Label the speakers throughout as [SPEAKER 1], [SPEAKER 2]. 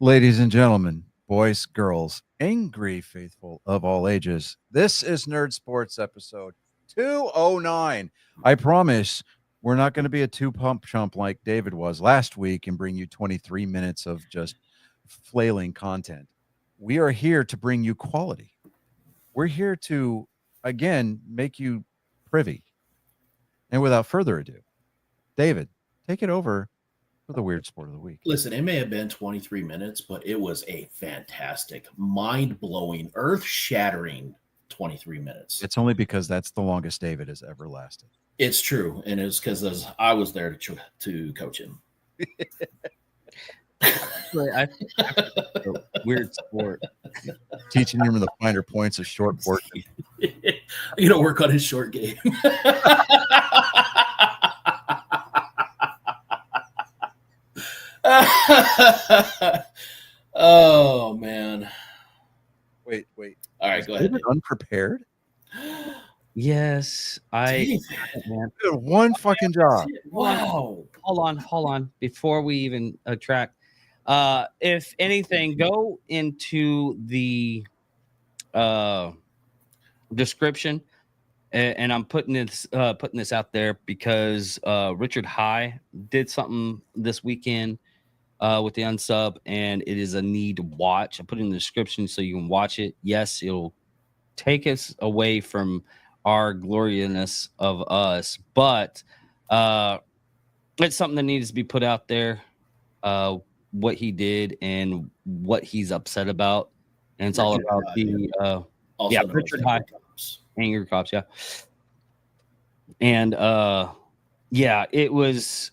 [SPEAKER 1] Ladies and gentlemen, boys, girls, angry faithful of all ages, this is Nerd Sports episode 209. I promise we're not going to be a two pump chump like David was last week and bring you 23 minutes of just flailing content. We are here to bring you quality. We're here to, again, make you privy. And without further ado, David, take it over for the weird sport of the week.
[SPEAKER 2] Listen, it may have been 23 minutes, but it was a fantastic, mind blowing, earth shattering 23 minutes.
[SPEAKER 1] It's only because that's the longest David has ever lasted.
[SPEAKER 2] It's true. And it's because I was there to coach him.
[SPEAKER 3] Weird sport.
[SPEAKER 1] Teaching him the finer points of short portion.
[SPEAKER 2] Work on his short game. Oh man.
[SPEAKER 1] Wait.
[SPEAKER 2] All right, go ahead.
[SPEAKER 1] Unprepared?
[SPEAKER 3] Yes,
[SPEAKER 1] Did one fucking job.
[SPEAKER 2] Wow.
[SPEAKER 3] Hold on. Before we even track, if anything, go into the description, and I'm putting this out there because Richard High did something this weekend with the unsub, and it is a need to watch. I put it in the description so you can watch it. Yes, it'll take us away from our gloriousness of us, but it's something that needs to be put out there. What he did and what he's upset about, and it's all about the Richard High Angry Cops, and it was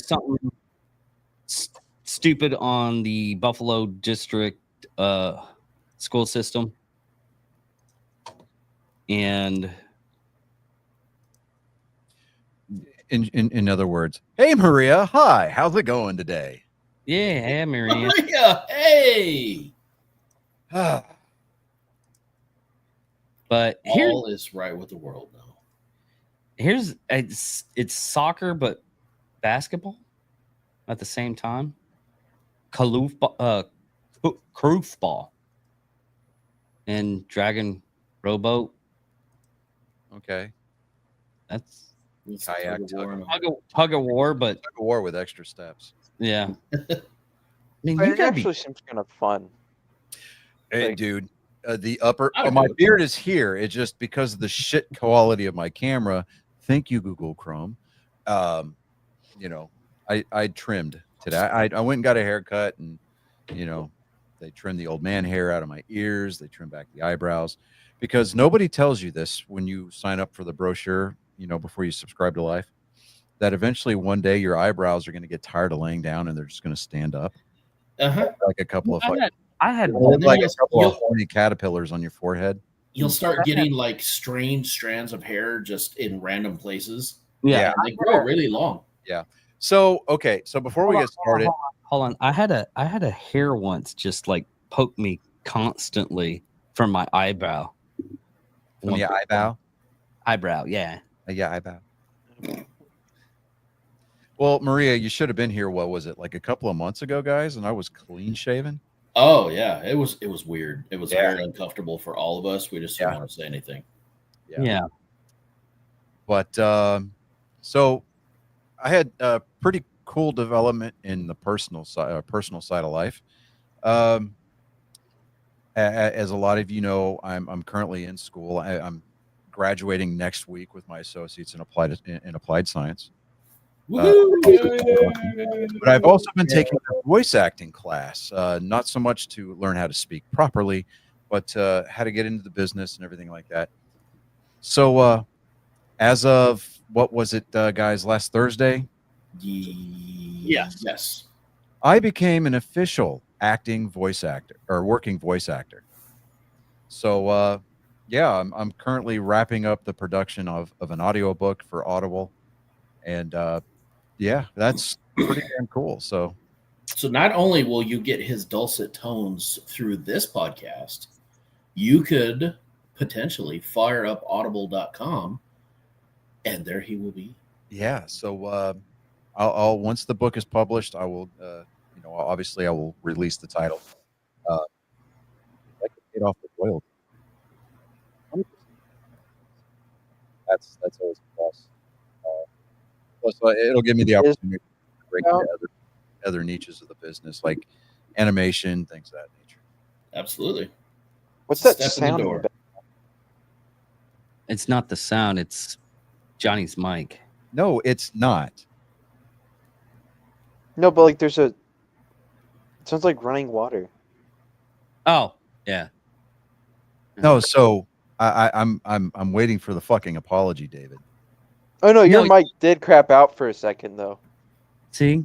[SPEAKER 3] something stupid on the Buffalo District school system, and
[SPEAKER 1] in other words, hey Maria, hi, how's it going today?
[SPEAKER 3] Yeah, hey Maria.
[SPEAKER 2] Maria, hey.
[SPEAKER 3] But
[SPEAKER 2] all is right with the world now.
[SPEAKER 3] It's soccer, but basketball at the same time. Kloofball and Dragon Rowboat.
[SPEAKER 1] Okay,
[SPEAKER 3] that's
[SPEAKER 1] kayak
[SPEAKER 3] tug of war, but
[SPEAKER 1] tug of war with extra steps.
[SPEAKER 3] Yeah, I
[SPEAKER 4] mean, it actually seems kind of fun.
[SPEAKER 1] Hey, dude. The upper my beard is here. It's just because of the shit quality of my camera. Thank you, Google Chrome. I trimmed today. I went and got a haircut, and they trimmed the old man hair out of my ears. They trimmed back the eyebrows, because nobody tells you this when you sign up for the brochure. Before you subscribe to Life, that eventually one day your eyebrows are going to get tired of laying down and they're just going to stand up, like a couple of.
[SPEAKER 3] I had
[SPEAKER 1] like a couple of horny caterpillars on your forehead.
[SPEAKER 2] You'll start getting like strange strands of hair just in random places.
[SPEAKER 3] Yeah.
[SPEAKER 2] They grow really long.
[SPEAKER 1] Yeah. So before we get started,
[SPEAKER 3] hold on. I had a hair once just like poke me constantly from my eyebrow.
[SPEAKER 1] From your eyebrow?
[SPEAKER 3] Eyebrow, yeah.
[SPEAKER 1] Yeah, eyebrow. Well, Maria, you should have been here. What was it, like a couple of months ago, guys? And I was clean shaven.
[SPEAKER 2] Oh yeah, it was weird. It was very uncomfortable for all of us. We just didn't want to say anything.
[SPEAKER 3] Yeah.
[SPEAKER 1] But so I had a pretty cool development in the personal side of life. As a lot of you know, I'm currently in school. I'm graduating next week with my associates in applied science. But I've also been taking a voice acting class, not so much to learn how to speak properly, but how to get into the business and everything like that. So as of, what was it, guys, last Thursday?
[SPEAKER 2] Yes.
[SPEAKER 1] I became an official acting voice actor, or working voice actor. So I'm currently wrapping up the production of an audiobook for Audible. And that's pretty damn cool. So
[SPEAKER 2] not only will you get his dulcet tones through this podcast, you could potentially fire up audible.com and there he will be.
[SPEAKER 1] Yeah. So I'll once the book is published, I will obviously I will release the title. Like it paid off with royalty. 100%. That's always a plus. Plus, it'll give me the opportunity to break into other niches of the business, like animation, things of that nature.
[SPEAKER 2] Absolutely.
[SPEAKER 4] What's that
[SPEAKER 2] Step in the
[SPEAKER 4] sound?
[SPEAKER 2] door.
[SPEAKER 3] It's not the sound. It's Johnny's mic.
[SPEAKER 1] No, it's not.
[SPEAKER 4] No, but like there's it sounds like running water.
[SPEAKER 3] Oh, yeah.
[SPEAKER 1] No, so I'm waiting for the fucking apology, David.
[SPEAKER 4] Oh no, your
[SPEAKER 3] No.
[SPEAKER 4] mic did crap out for a second though.
[SPEAKER 3] See?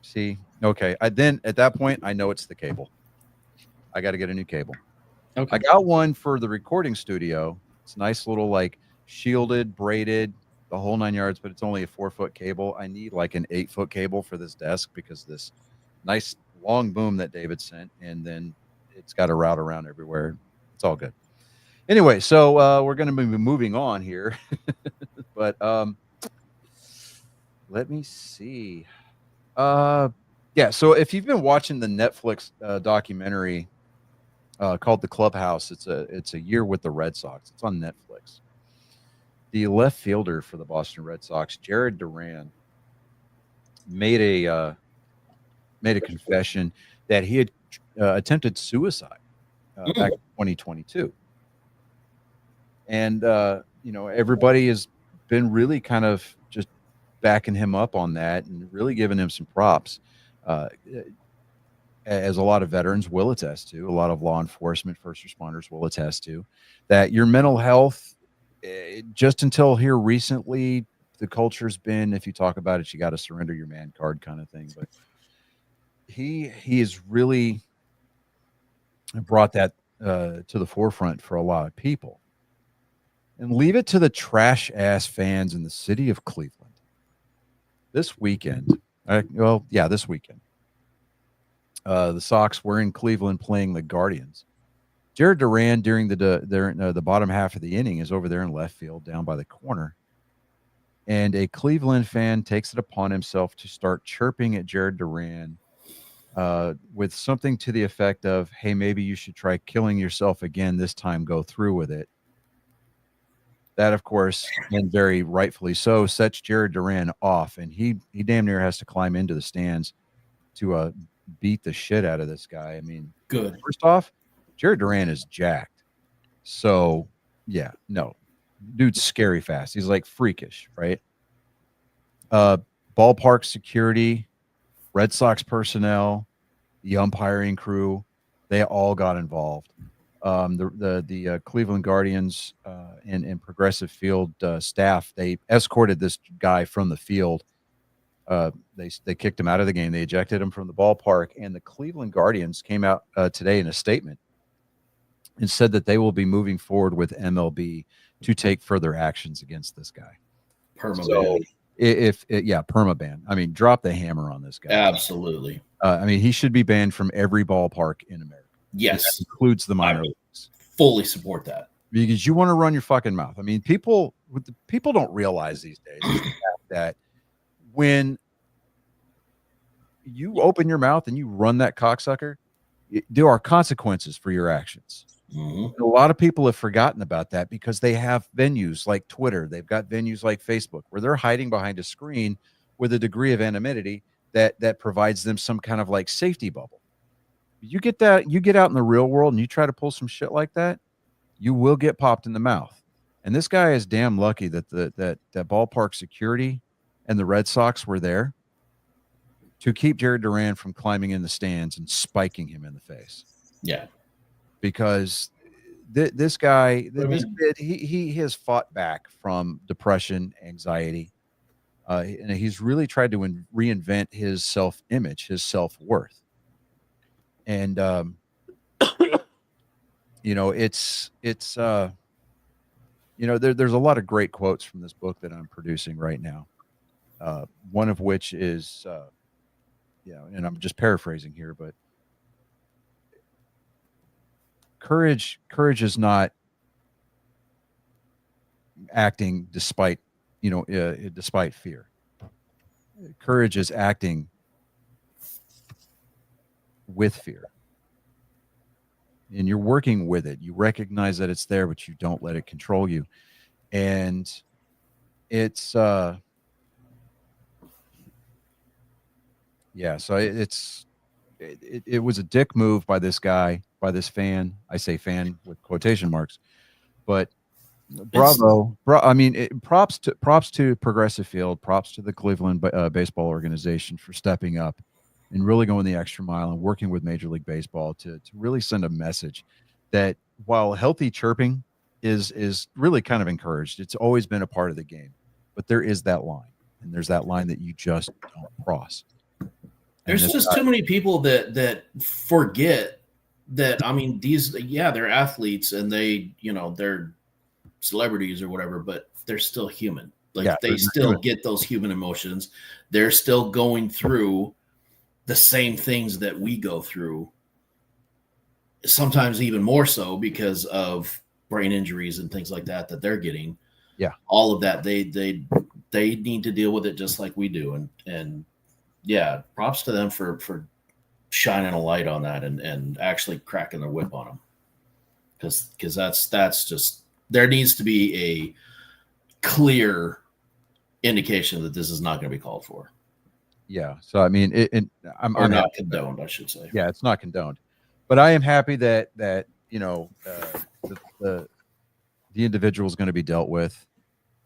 [SPEAKER 1] See, okay. Then at that point, I know it's the cable. I got to get a new cable.
[SPEAKER 3] Okay.
[SPEAKER 1] I got one for the recording studio. It's nice little like shielded, braided, the whole 9 yards, but it's only a 4-foot cable. I need like an 8-foot cable for this desk because this nice long boom that David sent, and then it's got a route around everywhere. It's all good. Anyway, so we're going to be moving on here, but let me see. Yeah, so if you've been watching the Netflix documentary called The Clubhouse, it's a year with the Red Sox. It's on Netflix. The left fielder for the Boston Red Sox, Jared Duran, made a confession that he had attempted suicide back in 2022. And everybody has been really kind of just backing him up on that and really giving him some props. As a lot of veterans will attest to, a lot of law enforcement, first responders will attest to, that your mental health, just until here recently, the culture's been, if you talk about it, you got to surrender your man card kind of thing. But he has really brought that to the forefront for a lot of people. And leave it to the trash ass fans in the city of Cleveland. This weekend, this weekend, the Sox were in Cleveland playing the Guardians. Jared Duran, during the bottom half of the inning, is over there in left field down by the corner. And a Cleveland fan takes it upon himself to start chirping at Jared Duran with something to the effect of, hey, maybe you should try killing yourself again. This time, go through with it. That, of course, and very rightfully so, sets Jared Duran off. And he damn near has to climb into the stands to beat the shit out of this guy. I mean,
[SPEAKER 2] Good.
[SPEAKER 1] First off, Jared Duran is jacked. So, yeah, no. Dude's scary fast. He's like freakish, right? Ballpark security, Red Sox personnel, the umpiring crew, they all got involved. The Cleveland Guardians and Progressive Field staff, they escorted this guy from the field. They kicked him out of the game. They ejected him from the ballpark. And the Cleveland Guardians came out today in a statement and said that they will be moving forward with MLB to take further actions against this guy.
[SPEAKER 2] Permaban.
[SPEAKER 1] So permaban. I mean, drop the hammer on this guy.
[SPEAKER 2] Absolutely.
[SPEAKER 1] I mean, he should be banned from every ballpark in America.
[SPEAKER 2] Yes.
[SPEAKER 1] That includes the minor leagues.
[SPEAKER 2] Fully support that.
[SPEAKER 1] Because you want to run your fucking mouth. I mean, people don't realize these days that when you open your mouth and you run that cocksucker, there are consequences for your actions.
[SPEAKER 2] Mm-hmm.
[SPEAKER 1] A lot of people have forgotten about that because they have venues like Twitter. They've got venues like Facebook where they're hiding behind a screen with a degree of anonymity that provides them some kind of like safety bubble. You get out in the real world and you try to pull some shit like that, you will get popped in the mouth. And this guy is damn lucky that that ballpark security and the Red Sox were there to keep Jared Duran from climbing in the stands and spiking him in the face.
[SPEAKER 2] Yeah.
[SPEAKER 1] Because this guy, this kid, he has fought back from depression, anxiety, and he's really tried to reinvent his self-image, his self-worth. And there's a lot of great quotes from this book that I'm producing right now. One of which is, and I'm just paraphrasing here, but courage is not acting despite fear. Courage is acting with fear. And you're working with it. You recognize that it's there, but you don't let it control you. And it's so it was a dick move by this guy, by this fan. I say fan with quotation marks, but bravo. Props to Progressive Field, props to the Cleveland baseball organization for stepping up and really going the extra mile and working with Major League Baseball to really send a message that while healthy chirping is really kind of encouraged, it's always been a part of the game, but there is that line, and there's that line that you just don't cross.
[SPEAKER 2] There's just too many people that forget that. I mean, they're athletes and they're celebrities or whatever, but they're still human. They still get those human emotions. They're still going through the same things that we go through, sometimes even more so because of brain injuries and things like that they're getting.
[SPEAKER 1] Yeah.
[SPEAKER 2] All of that. They need to deal with it just like we do. And yeah, props to them for shining a light on that and actually cracking their whip on them. Because that's just, there needs to be a clear indication that this is not going to be called for.
[SPEAKER 1] Yeah. So, I mean, I'm
[SPEAKER 2] not condoned, I should say.
[SPEAKER 1] Yeah, it's not condoned. But I am happy that the individual is going to be dealt with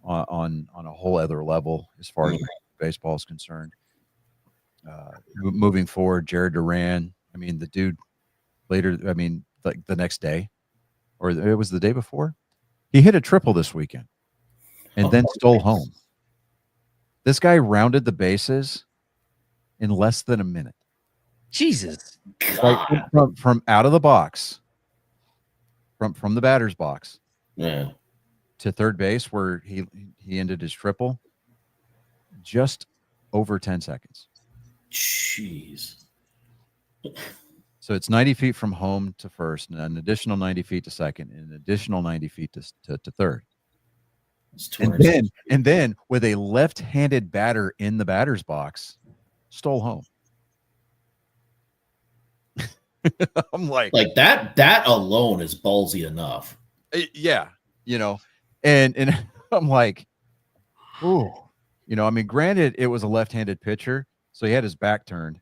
[SPEAKER 1] on a whole other level as far as baseball is concerned. Moving forward, Jared Duran, I mean, the dude later, I mean, like the next day, or it was the day before, he hit a triple this weekend and then stole home. This guy rounded the bases in less than a minute.
[SPEAKER 3] Jesus.
[SPEAKER 1] Like from out of the box, from the batter's box,
[SPEAKER 2] yeah,
[SPEAKER 1] to third base where he ended his triple, just over 10 seconds.
[SPEAKER 2] Jeez.
[SPEAKER 1] So it's 90 feet from home to first, and an additional 90 feet to second, and an additional 90 feet to third. And then with a left-handed batter in the batter's box, stole home. I'm like
[SPEAKER 2] that alone is ballsy enough.
[SPEAKER 1] Yeah, and I'm like, ooh, I mean, granted, it was a left-handed pitcher, so he had his back turned,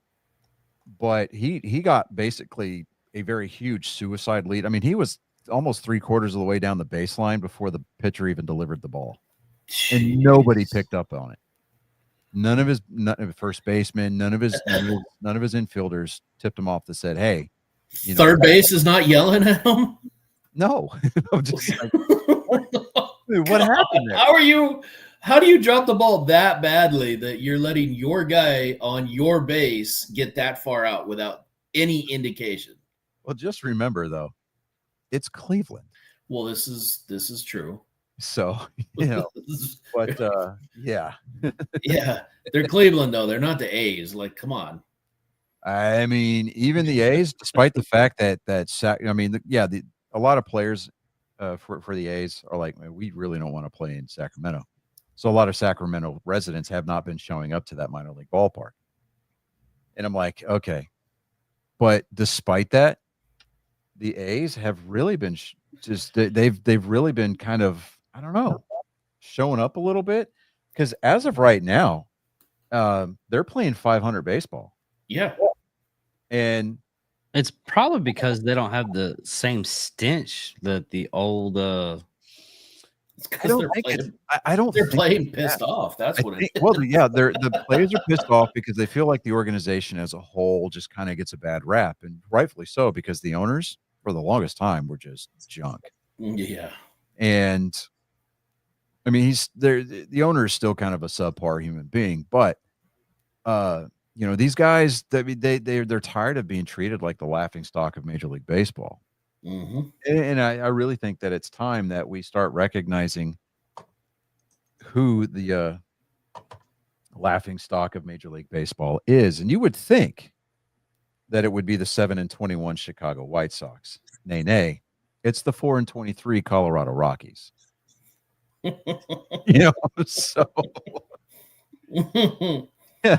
[SPEAKER 1] but he got basically a very huge suicide lead. I mean, he was almost 3/4 of the way down the baseline before the pitcher even delivered the ball. Jeez. And nobody picked up on it. None of his first baseman, none of his infielders tipped him off that said, "Hey,
[SPEAKER 2] third base is not yelling at him."
[SPEAKER 1] No, I'm just like, what happened there?
[SPEAKER 2] How do you drop the ball that badly that you're letting your guy on your base get that far out without any indication?
[SPEAKER 1] Well, just remember though, it's Cleveland.
[SPEAKER 2] Well, this is true.
[SPEAKER 1] So, but yeah.
[SPEAKER 2] Yeah, they're Cleveland though. They're not the A's. Like, come on.
[SPEAKER 1] I mean, even the A's, despite the fact that a lot of players for the A's are like, man, we really don't want to play in Sacramento. So a lot of Sacramento residents have not been showing up to that minor league ballpark. And I'm like, okay. But despite that, the A's have really been they've really been kind of, I don't know, showing up a little bit, because as of right now, they're playing 500 baseball.
[SPEAKER 2] Yeah.
[SPEAKER 1] And
[SPEAKER 3] it's probably because they don't have the same stench that the old
[SPEAKER 2] they're playing pissed off. That's what it is.
[SPEAKER 1] Well, yeah, the players are pissed off because they feel like the organization as a whole just kind of gets a bad rap, and rightfully so, because the owners for the longest time were just junk.
[SPEAKER 2] Yeah.
[SPEAKER 1] And I mean, the owner is still kind of a subpar human being, but these guys, they're tired of being treated like the laughing stock of Major League Baseball.
[SPEAKER 2] Mm-hmm.
[SPEAKER 1] And I really think that it's time that we start recognizing who the laughing stock of Major League Baseball is. And you would think that it would be the 7-21 Chicago White Sox. Nay, it's the 4-23 Colorado Rockies. So yeah,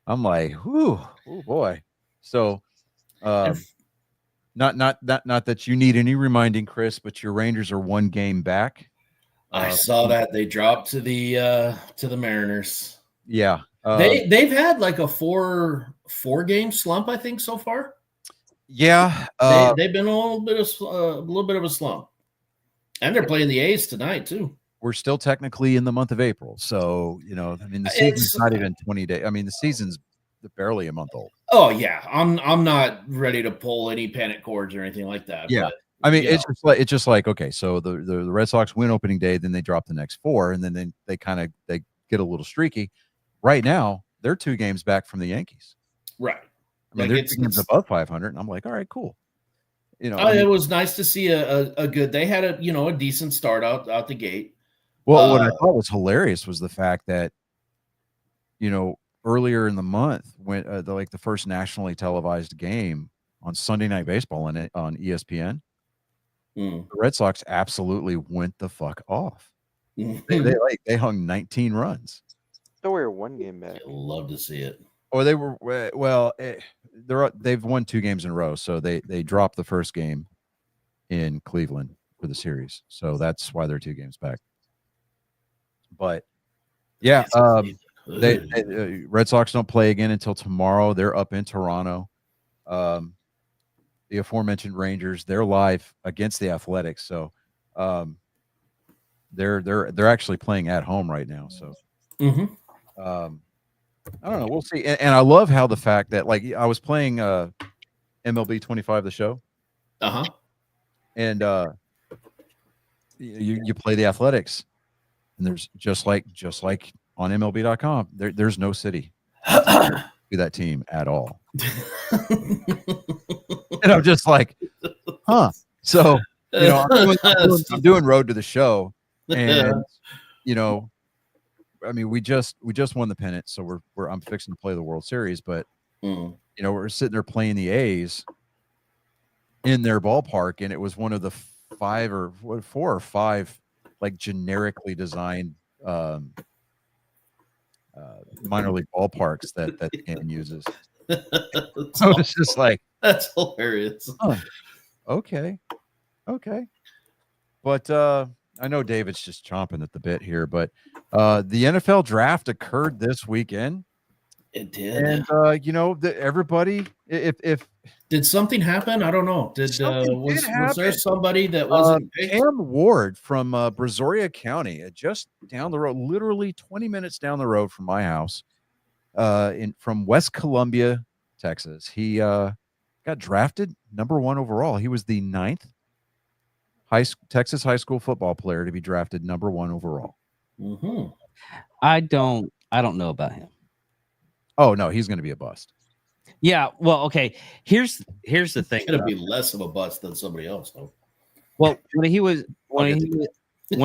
[SPEAKER 1] I'm like, oh boy. So Um, not that you need any reminding, Chris, but your Rangers are one game back.
[SPEAKER 2] I saw that they dropped to the Mariners.
[SPEAKER 1] Yeah.
[SPEAKER 2] They've had like a four game slump, I think, so far.
[SPEAKER 1] Yeah.
[SPEAKER 2] They've been a little bit of a slump, and they're playing the A's tonight too.
[SPEAKER 1] We're still technically in the month of April, so I mean, the season's not even 20 days. I mean, the season's barely a month old.
[SPEAKER 2] Oh yeah, I'm not ready to pull any panic cords or anything like that.
[SPEAKER 1] Yeah.
[SPEAKER 2] But,
[SPEAKER 1] I mean, it's just like okay, so the Red Sox win opening day, then they drop the next 4, and then they get a little streaky. Right now, they're 2 games back from the Yankees.
[SPEAKER 2] Right.
[SPEAKER 1] I mean, they're 2 games above 500, and I'm like, all right, cool.
[SPEAKER 2] It was nice to see a good. They had a decent start out the gate.
[SPEAKER 1] Well, what I thought was hilarious was the fact that, earlier in the month when the first nationally televised game on Sunday Night Baseball on ESPN, the Red Sox absolutely went the fuck off. They hung 19 runs.
[SPEAKER 4] So we were 1 game back.
[SPEAKER 2] I'd love to see it.
[SPEAKER 1] Or they were they've won 2 games in a row, so they dropped the first game in Cleveland for the series, so that's why they're 2 games back. But yeah, they Red Sox don't play again until tomorrow. They're up in Toronto. The aforementioned Rangers, they're live against the Athletics, so they're actually playing at home right now. So I don't know. We'll see. And I love how the fact that I was playing MLB 25, the show, and you play the Athletics. And there's just like on MLB.com, there's no city to that team at all. And I'm just like, huh. So, I'm doing Road to the Show, and I mean, we just won the pennant, so I'm fixing to play the World Series, but we're sitting there playing the A's in their ballpark, and it was one of the 4 or 5 generically designed minor league ballparks that the game uses. So it's just like,
[SPEAKER 2] that's hilarious.
[SPEAKER 1] Okay. But I know David's just chomping at the bit here, but the NFL draft occurred this weekend.
[SPEAKER 2] It did,
[SPEAKER 1] and everybody, if
[SPEAKER 2] did something happen? I don't know. Was there somebody that wasn't picked?
[SPEAKER 1] Cam Ward from Brazoria County, just down the road, literally 20 minutes down the road from my house, from West Columbia, Texas. He got drafted number 1 overall. He was the 9th Texas high school football player to be drafted number 1 overall.
[SPEAKER 3] I don't know about him.
[SPEAKER 1] Oh no, he's going to be a bust.
[SPEAKER 3] Yeah, well, okay. Here's the thing.
[SPEAKER 2] It's going to be less of a bust than somebody else, though.
[SPEAKER 3] Well, when he was playing in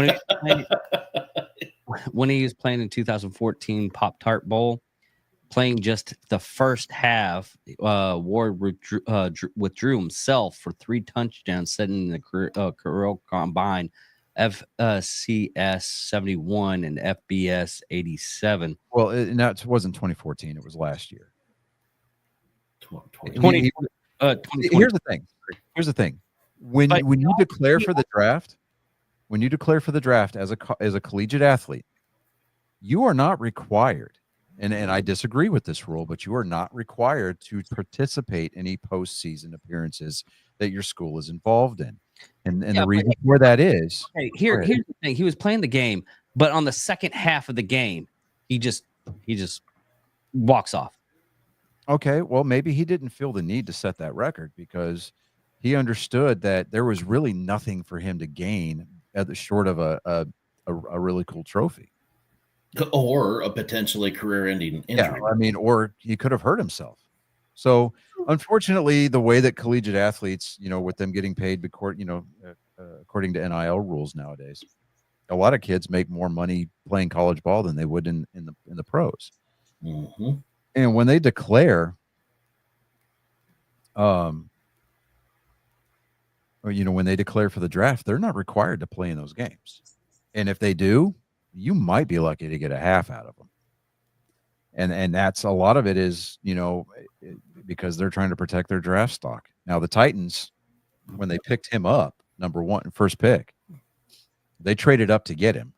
[SPEAKER 3] 2014 Pop-Tart Bowl, playing just the first half, Ward withdrew himself for 3 touchdowns, setting the career combine FCS 71 and FBS 87.
[SPEAKER 1] Well, it wasn't 2014; it was last year.
[SPEAKER 3] 2020.
[SPEAKER 1] Here's the thing. When you declare for the draft, as a collegiate athlete, you are not required, and I disagree with this rule, but you are not required to participate in any postseason appearances that your school is involved in. And the reason for that is,
[SPEAKER 3] here's the thing. He was playing the game, but on the second half of the game, he just walks off.
[SPEAKER 1] Okay, well, maybe he didn't feel the need to set that record because he understood that there was really nothing for him to gain short of a really cool trophy.
[SPEAKER 2] Or a potentially career-ending injury.
[SPEAKER 1] Yeah, I mean, or he could have hurt himself. So, unfortunately, the way that collegiate athletes, with them getting paid, according to NIL rules nowadays, a lot of kids make more money playing college ball than they would in the pros. And when they declare, when they declare for the draft, they're not required to play in those games. And if they do, you might be lucky to get a half out of them. And that's a lot of it is, because they're trying to protect their draft stock. Now the Titans, when they picked him up, number one, first pick, they traded up to get him,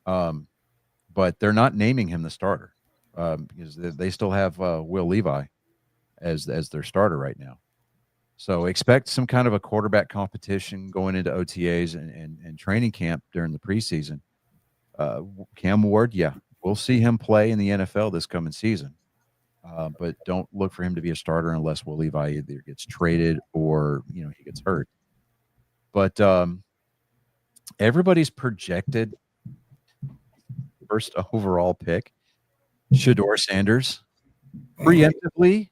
[SPEAKER 1] but they're not naming him the starter because they still have Will Levi as their starter right now. So expect some kind of a quarterback competition going into OTAs and training camp during the preseason. Cam Ward, yeah, we'll see him play in the NFL this coming season. But don't look for him to be a starter unless Will Levi either gets traded or he gets hurt. But everybody's projected first overall pick, Shedeur Sanders, preemptively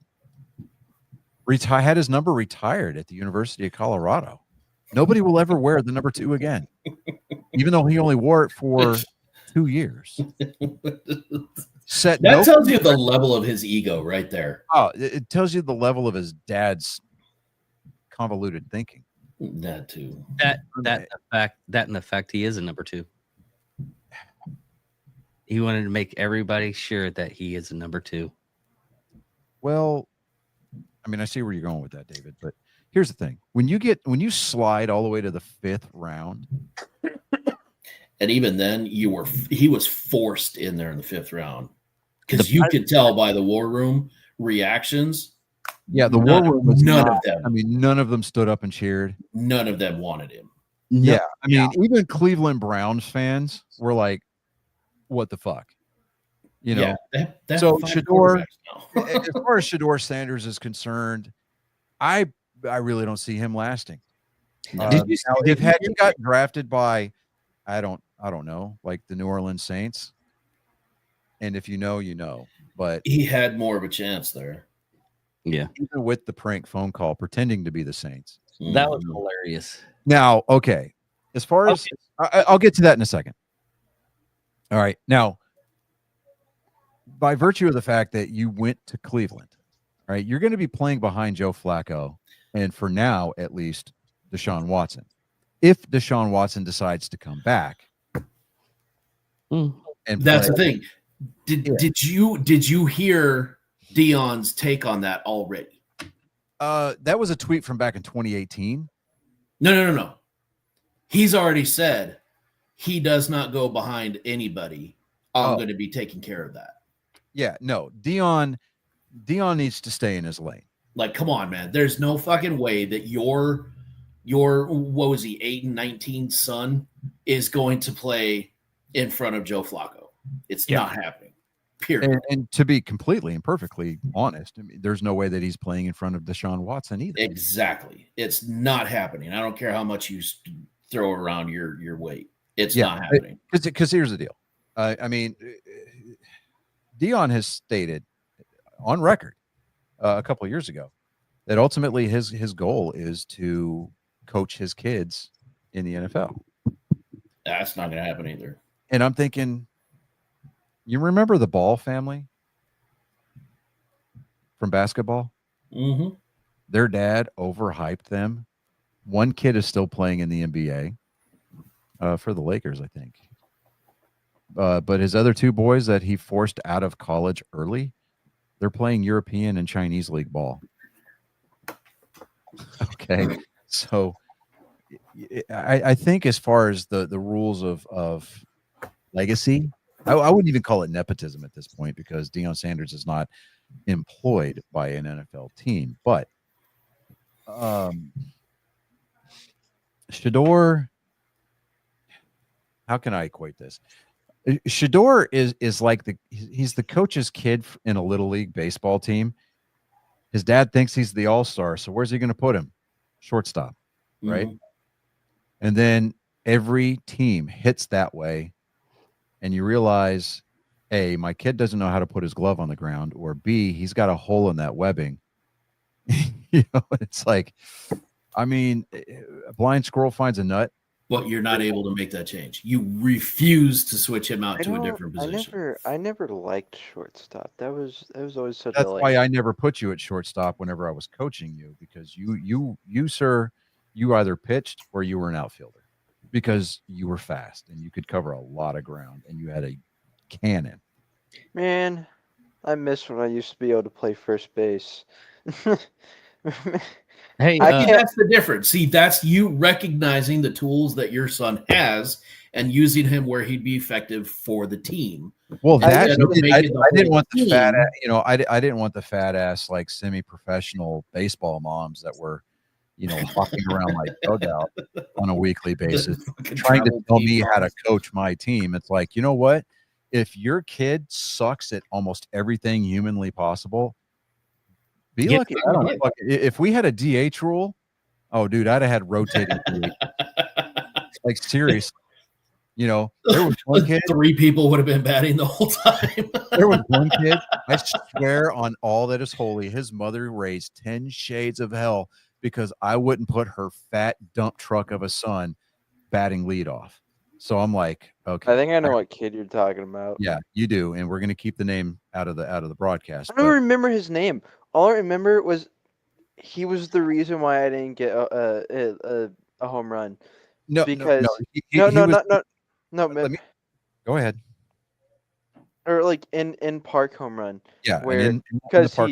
[SPEAKER 1] had his number retired at the University of Colorado. Nobody will ever wear the number 2 again, even though he only wore it for 2 years.
[SPEAKER 2] That tells you the level of his ego right there.
[SPEAKER 1] Oh, it tells you the level of his dad's convoluted thinking.
[SPEAKER 2] That too.
[SPEAKER 3] That in effect, he is a number 2. He wanted to make everybody sure that he is a number 2.
[SPEAKER 1] Well, I mean, I see where you're going with that, David. But here's the thing: when you slide all the way to the 5th round,
[SPEAKER 2] and even then, he was forced in there in the 5th round because you could tell by the War Room reactions.
[SPEAKER 1] Yeah, the War Room was
[SPEAKER 2] none of them.
[SPEAKER 1] I mean, none of them stood up and cheered.
[SPEAKER 2] None of them wanted him.
[SPEAKER 1] Yeah, I mean, even Cleveland Browns fans were like, "What the fuck?"
[SPEAKER 2] Yeah,
[SPEAKER 1] so Shedeur, as far as Shedeur Sanders is concerned, I really don't see him lasting. Did you if he got drafted by, I don't know, like the New Orleans Saints, and if you know, but
[SPEAKER 2] he had more of a chance there.
[SPEAKER 3] Yeah,
[SPEAKER 1] even with the prank phone call pretending to be the Saints,
[SPEAKER 3] that was hilarious.
[SPEAKER 1] Now, okay, as far as I'll get to that in a second. All right, now, by virtue of the fact that you went to Cleveland, right, you're going to be playing behind Joe Flacco, and for now, at least, Deshaun Watson. If Deshaun Watson decides to come back,
[SPEAKER 2] and that's the thing. Did you hear Deion's take on that already?
[SPEAKER 1] That was a tweet from back in 2018.
[SPEAKER 2] No. He's already said he does not go behind anybody. I'm going to be taking care of that.
[SPEAKER 1] Yeah, no. Deion needs to stay in his lane.
[SPEAKER 2] Like, come on, man. There's no fucking way that your what was he, 8-19 son is going to play in front of Joe Flacco. It's not happening. Period.
[SPEAKER 1] And to be completely and perfectly honest, I mean, there's no way that he's playing in front of Deshaun Watson either.
[SPEAKER 2] Exactly. It's not happening. I don't care how much you throw around your weight. It's not happening.
[SPEAKER 1] Because here's the deal. I mean, Deion has stated on record a couple of years ago that ultimately his goal is to coach his kids in the NFL.
[SPEAKER 2] That's not going to happen either.
[SPEAKER 1] And I'm thinking, you remember the Ball family from basketball?
[SPEAKER 2] Mm-hmm.
[SPEAKER 1] Their dad overhyped them. One kid is still playing in the NBA for the Lakers, I think. But his other 2 boys that he forced out of college early, they're playing European and Chinese league ball. Okay. So I think as far as the rules of legacy, I wouldn't even call it nepotism at this point because Deion Sanders is not employed by an NFL team. But Shedeur, how can I equate this? Shedeur is like he's the coach's kid in a little league baseball team. His dad thinks he's the all-star, so where's he going to put him? Shortstop, right?
[SPEAKER 2] Mm-hmm.
[SPEAKER 1] And then every team hits that way, and you realize, A, my kid doesn't know how to put his glove on the ground, or B, he's got a hole in that webbing. It's like, I mean, a blind squirrel finds a nut.
[SPEAKER 2] But you're not able to make that change. You refuse to switch him out to a different position.
[SPEAKER 4] I never liked shortstop. That was always such
[SPEAKER 1] That's why I never put you at shortstop whenever I was coaching you, because you sir, you either pitched or you were an outfielder because you were fast and you could cover a lot of ground and you had a cannon.
[SPEAKER 4] Man, I miss when I used to be able to play first base.
[SPEAKER 3] Hey,
[SPEAKER 4] I
[SPEAKER 2] See,
[SPEAKER 4] can't-
[SPEAKER 2] that's the difference. See, that's you recognizing the tools that your son has and using him where he'd be effective for the team.
[SPEAKER 1] Well,
[SPEAKER 2] Instead
[SPEAKER 1] that
[SPEAKER 2] of
[SPEAKER 1] I
[SPEAKER 2] making the
[SPEAKER 1] didn't
[SPEAKER 2] whole
[SPEAKER 1] want the fat,
[SPEAKER 2] team-
[SPEAKER 1] I didn't want the fat ass like semi-professional baseball moms that were, hopping around my dugout on a weekly basis,
[SPEAKER 2] Fucking
[SPEAKER 1] trying to
[SPEAKER 2] travel
[SPEAKER 1] tell
[SPEAKER 2] team
[SPEAKER 1] me how to
[SPEAKER 2] moms.
[SPEAKER 1] coach my team. It's like, you know what? If your kid sucks at almost everything humanly possible, be
[SPEAKER 3] Get
[SPEAKER 1] lucky.
[SPEAKER 3] rid
[SPEAKER 1] I
[SPEAKER 3] of
[SPEAKER 1] don't
[SPEAKER 3] it.
[SPEAKER 1] fuck- If we had a DH rule, oh, dude, I'd have had rotating DH. Like seriously, there was one kid.
[SPEAKER 2] 3 people would have been batting the whole time.
[SPEAKER 1] There was one kid. I swear on all that is holy, his mother raised 10 shades of hell because I wouldn't put her fat dump truck of a son batting leadoff. So I'm like, okay,
[SPEAKER 4] I think I know what kid you're talking about.
[SPEAKER 1] yeah, you do, and we're gonna keep the name out of the broadcast.
[SPEAKER 4] I don't
[SPEAKER 1] But
[SPEAKER 4] remember his name. All I remember was he was the reason why I didn't get a home run.
[SPEAKER 1] no,
[SPEAKER 4] Because
[SPEAKER 1] he
[SPEAKER 4] no,
[SPEAKER 1] was.
[SPEAKER 4] man,
[SPEAKER 1] Let me go ahead.
[SPEAKER 4] or like in park home run.
[SPEAKER 1] Yeah, and
[SPEAKER 4] Where
[SPEAKER 1] in the
[SPEAKER 4] because
[SPEAKER 1] park,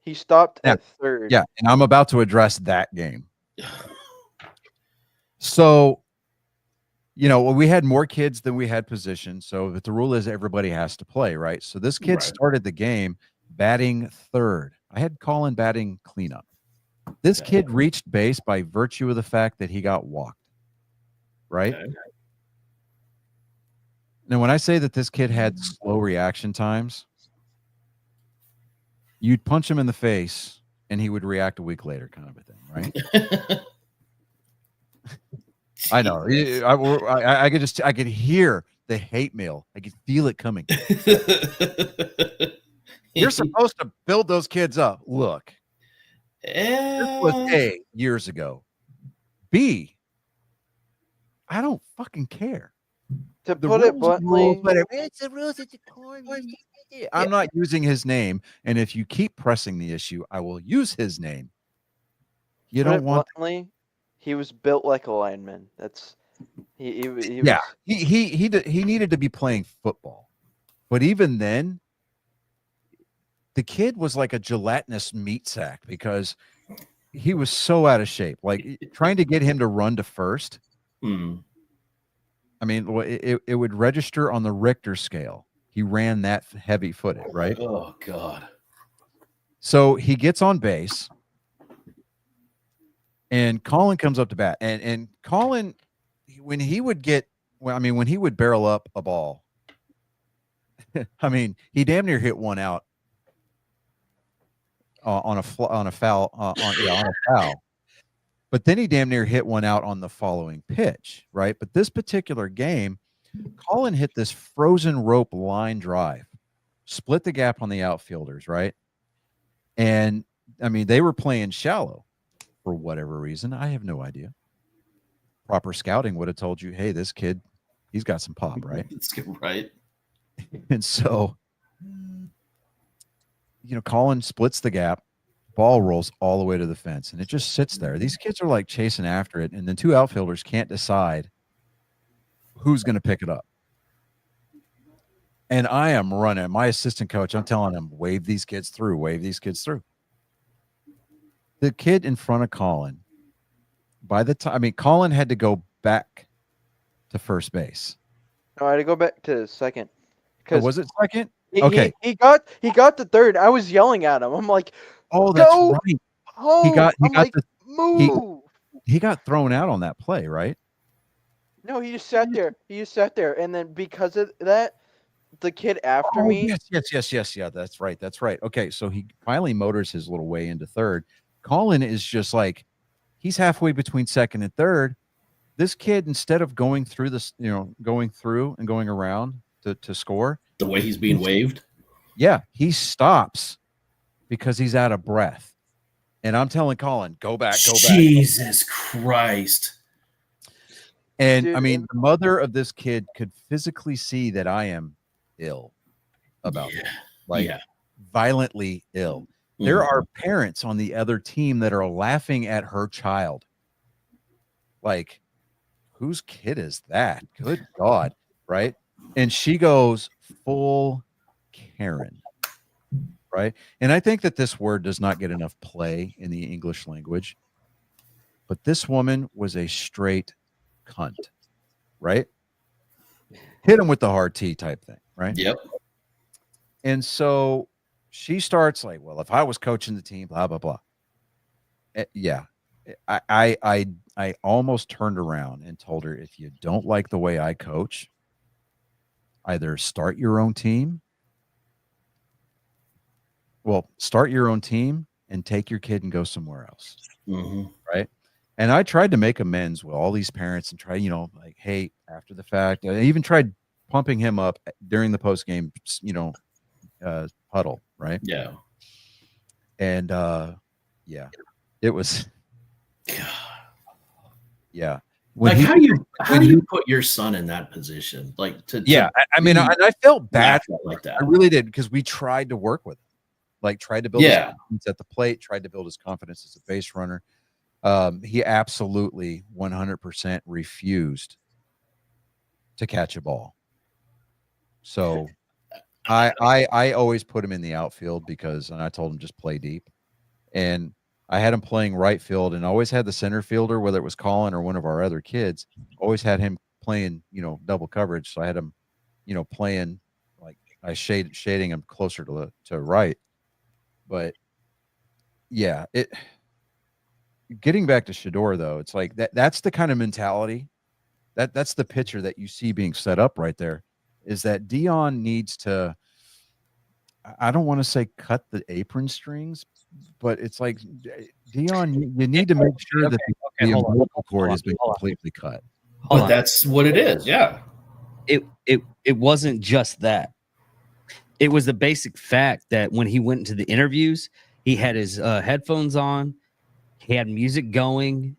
[SPEAKER 4] he stopped
[SPEAKER 1] Yeah,
[SPEAKER 4] at third.
[SPEAKER 1] yeah, and I'm about to address that game. So, we had more kids than we had positions. So, but the rule is everybody has to play, right? So this kid
[SPEAKER 2] Right.
[SPEAKER 1] started the game batting third. I had Colin batting cleanup. This
[SPEAKER 2] Okay.
[SPEAKER 1] kid reached base by virtue of the fact that he got walked, right?
[SPEAKER 2] Okay.
[SPEAKER 1] Now, when I say that this kid had slow reaction times, you'd punch him in the face and he would react a week later, kind of a thing, right? I know. I could hear the hate mail. I could feel it coming. You're supposed to build those kids up. Look, this was A, years ago. B, I don't fucking care.
[SPEAKER 4] To
[SPEAKER 1] The
[SPEAKER 4] put it
[SPEAKER 1] rules are rules,
[SPEAKER 4] bluntly,
[SPEAKER 1] but it's the rules. It's the corn. I'm not using his name, and if you keep pressing the issue, I will use his name. You
[SPEAKER 4] put
[SPEAKER 1] don't
[SPEAKER 4] it
[SPEAKER 1] want.
[SPEAKER 4] bluntly, he was built like a lineman. That's he
[SPEAKER 1] Yeah,
[SPEAKER 4] was,
[SPEAKER 1] he needed to be playing football, but even then, the kid was like a gelatinous meat sack because he was so out of shape. Like trying to get him to run to first.
[SPEAKER 2] Hmm.
[SPEAKER 1] I mean, it would register on the Richter scale. He ran that heavy footed, right?
[SPEAKER 2] Oh God.
[SPEAKER 1] So he gets on base, and Colin comes up to bat, and Colin, when he would barrel up a ball, I mean, he damn near hit one out on a foul, on a foul. But then he damn near hit one out on the following pitch, right? But this particular game, Colin hit this frozen rope line drive, split the gap on the outfielders, right? And I mean, they were playing shallow for whatever reason. I have no idea. Proper scouting would have told you, hey, this kid, he's got some pop, right?
[SPEAKER 2] That's right.
[SPEAKER 1] And so, Colin splits the gap, ball rolls all the way to the fence, and it just sits there. These kids are like chasing after it, and the two outfielders can't decide who's going to pick it up. And I am running. My assistant coach, I'm telling him, wave these kids through. The kid in front of Colin, Colin had to go back to first base.
[SPEAKER 4] no, I had to go back to second.
[SPEAKER 1] Oh, was it second?
[SPEAKER 4] He,
[SPEAKER 1] Okay.
[SPEAKER 4] he got the third. I was yelling at him. I'm like,
[SPEAKER 1] Oh, that's
[SPEAKER 4] Go
[SPEAKER 1] right.
[SPEAKER 4] home. I'm like, move.
[SPEAKER 1] He got thrown out on that play, right?
[SPEAKER 4] No, he just sat there. And then because of that, the kid after me.
[SPEAKER 1] Yes. Yeah, that's right. Okay, so he finally motors his little way into third. Colin is just like, he's halfway between second and third. This kid, instead of going through this, going through and going around to score,
[SPEAKER 2] The way he's being waved.
[SPEAKER 1] yeah, he stops because he's out of breath. And I'm telling Colin, go back.
[SPEAKER 2] Jesus Christ.
[SPEAKER 1] And
[SPEAKER 4] Dude,
[SPEAKER 1] I mean, the mother of this kid could physically see that I am ill about it, like violently ill. There are parents on the other team that are laughing at her child. Like, whose kid is that? Good God, right? And she goes full Karen. right? And I think that this word does not get enough play in the English language. But this woman was a straight cunt, right? Hit him with the hard T type thing, right?
[SPEAKER 2] Yep.
[SPEAKER 1] And so she starts like, well, if I was coaching the team, blah blah blah. Yeah, I almost turned around and told her, if you don't like the way I coach, either start your own team. Well, start your own team and take your kid and go somewhere else.
[SPEAKER 2] Mm-hmm.
[SPEAKER 1] Right. And I tried to make amends with all these parents and try, like, hey, after the fact, I even tried pumping him up during the post game, huddle. Right.
[SPEAKER 2] Yeah.
[SPEAKER 1] And yeah, it was, yeah.
[SPEAKER 2] Like, how do you put your son in that position? Like,
[SPEAKER 1] I mean, I felt bad
[SPEAKER 2] like that.
[SPEAKER 1] I really did, because we tried to work with him, like tried to build his confidence at the plate, tried to build his confidence as a base runner. He absolutely 100% refused to catch a ball. So I always put him in the outfield and I told him just play deep. And I had him playing right field and always had the center fielder, whether it was Colin or one of our other kids, always had him playing, double coverage. So I had him, playing, like I shading him closer to right. But yeah, getting back to Shedeur though, it's like that's the kind of mentality that's the picture that you see being set up right there, is that Dion needs to, I don't want to say cut the apron strings, but it's like, Dion, you need to make sure that the umbilical cord has been completely cut.
[SPEAKER 2] But that's what it is. Yeah.
[SPEAKER 3] It wasn't just that. It was the basic fact that when he went into the interviews, he had his headphones on, he had music going,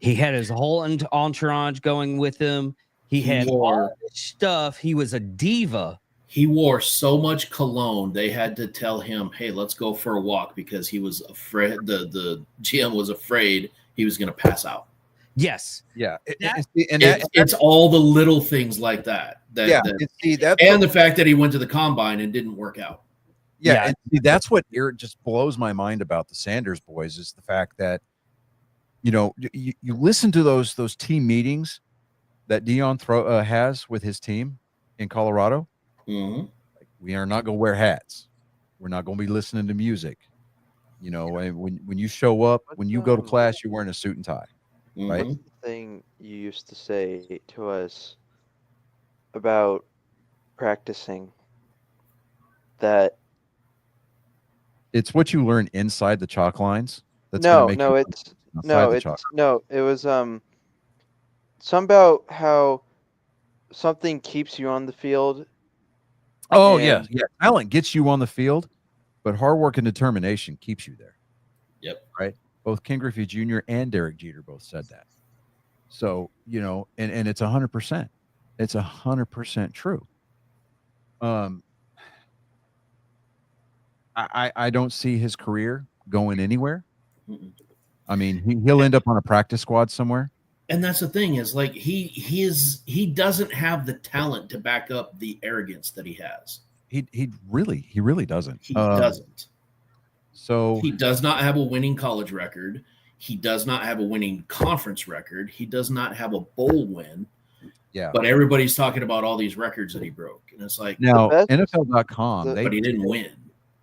[SPEAKER 3] he had his whole entourage going with him. He had all this stuff. He was a diva.
[SPEAKER 2] He wore so much cologne, they had to tell him, hey, let's go for a walk, because he was afraid, the GM was afraid he was going to pass out.
[SPEAKER 3] Yes.
[SPEAKER 1] Yeah.
[SPEAKER 2] It's all the little things like that. And the fact that he went to the combine and didn't work out.
[SPEAKER 1] Yeah. And that's what just blows my mind about the Sanders boys, is the fact that, you listen to those team meetings that Dion has with his team in Colorado.
[SPEAKER 2] Mm-hmm.
[SPEAKER 1] Like, we are not going to wear hats. We're not going to be listening to music. When you show up, when you go to class, you're wearing a suit and tie.
[SPEAKER 2] Mm-hmm.
[SPEAKER 1] Right.
[SPEAKER 4] The thing you used to say to us about practicing, that
[SPEAKER 1] it's what you learn inside the chalk lines.
[SPEAKER 4] It was some about how something keeps you on the field.
[SPEAKER 1] Oh, yeah. Talent gets you on the field, but hard work and determination keeps you there.
[SPEAKER 2] Yep.
[SPEAKER 1] Right. Both Ken Griffey Jr. and Derek Jeter both said that. So, and it's 100%. It's 100% true. I don't see his career going anywhere.
[SPEAKER 2] Mm-mm.
[SPEAKER 1] I mean, he'll end up on a practice squad somewhere.
[SPEAKER 2] And that's the thing, is like he doesn't have the talent to back up the arrogance that he has.
[SPEAKER 1] He really doesn't.
[SPEAKER 2] He doesn't.
[SPEAKER 1] So
[SPEAKER 2] he does not have a winning college record. He does not have a winning conference record. He does not have a bowl win.
[SPEAKER 1] Yeah.
[SPEAKER 2] But everybody's talking about all these records that he broke. And it's like,
[SPEAKER 1] now NFL.com,
[SPEAKER 2] but he didn't win.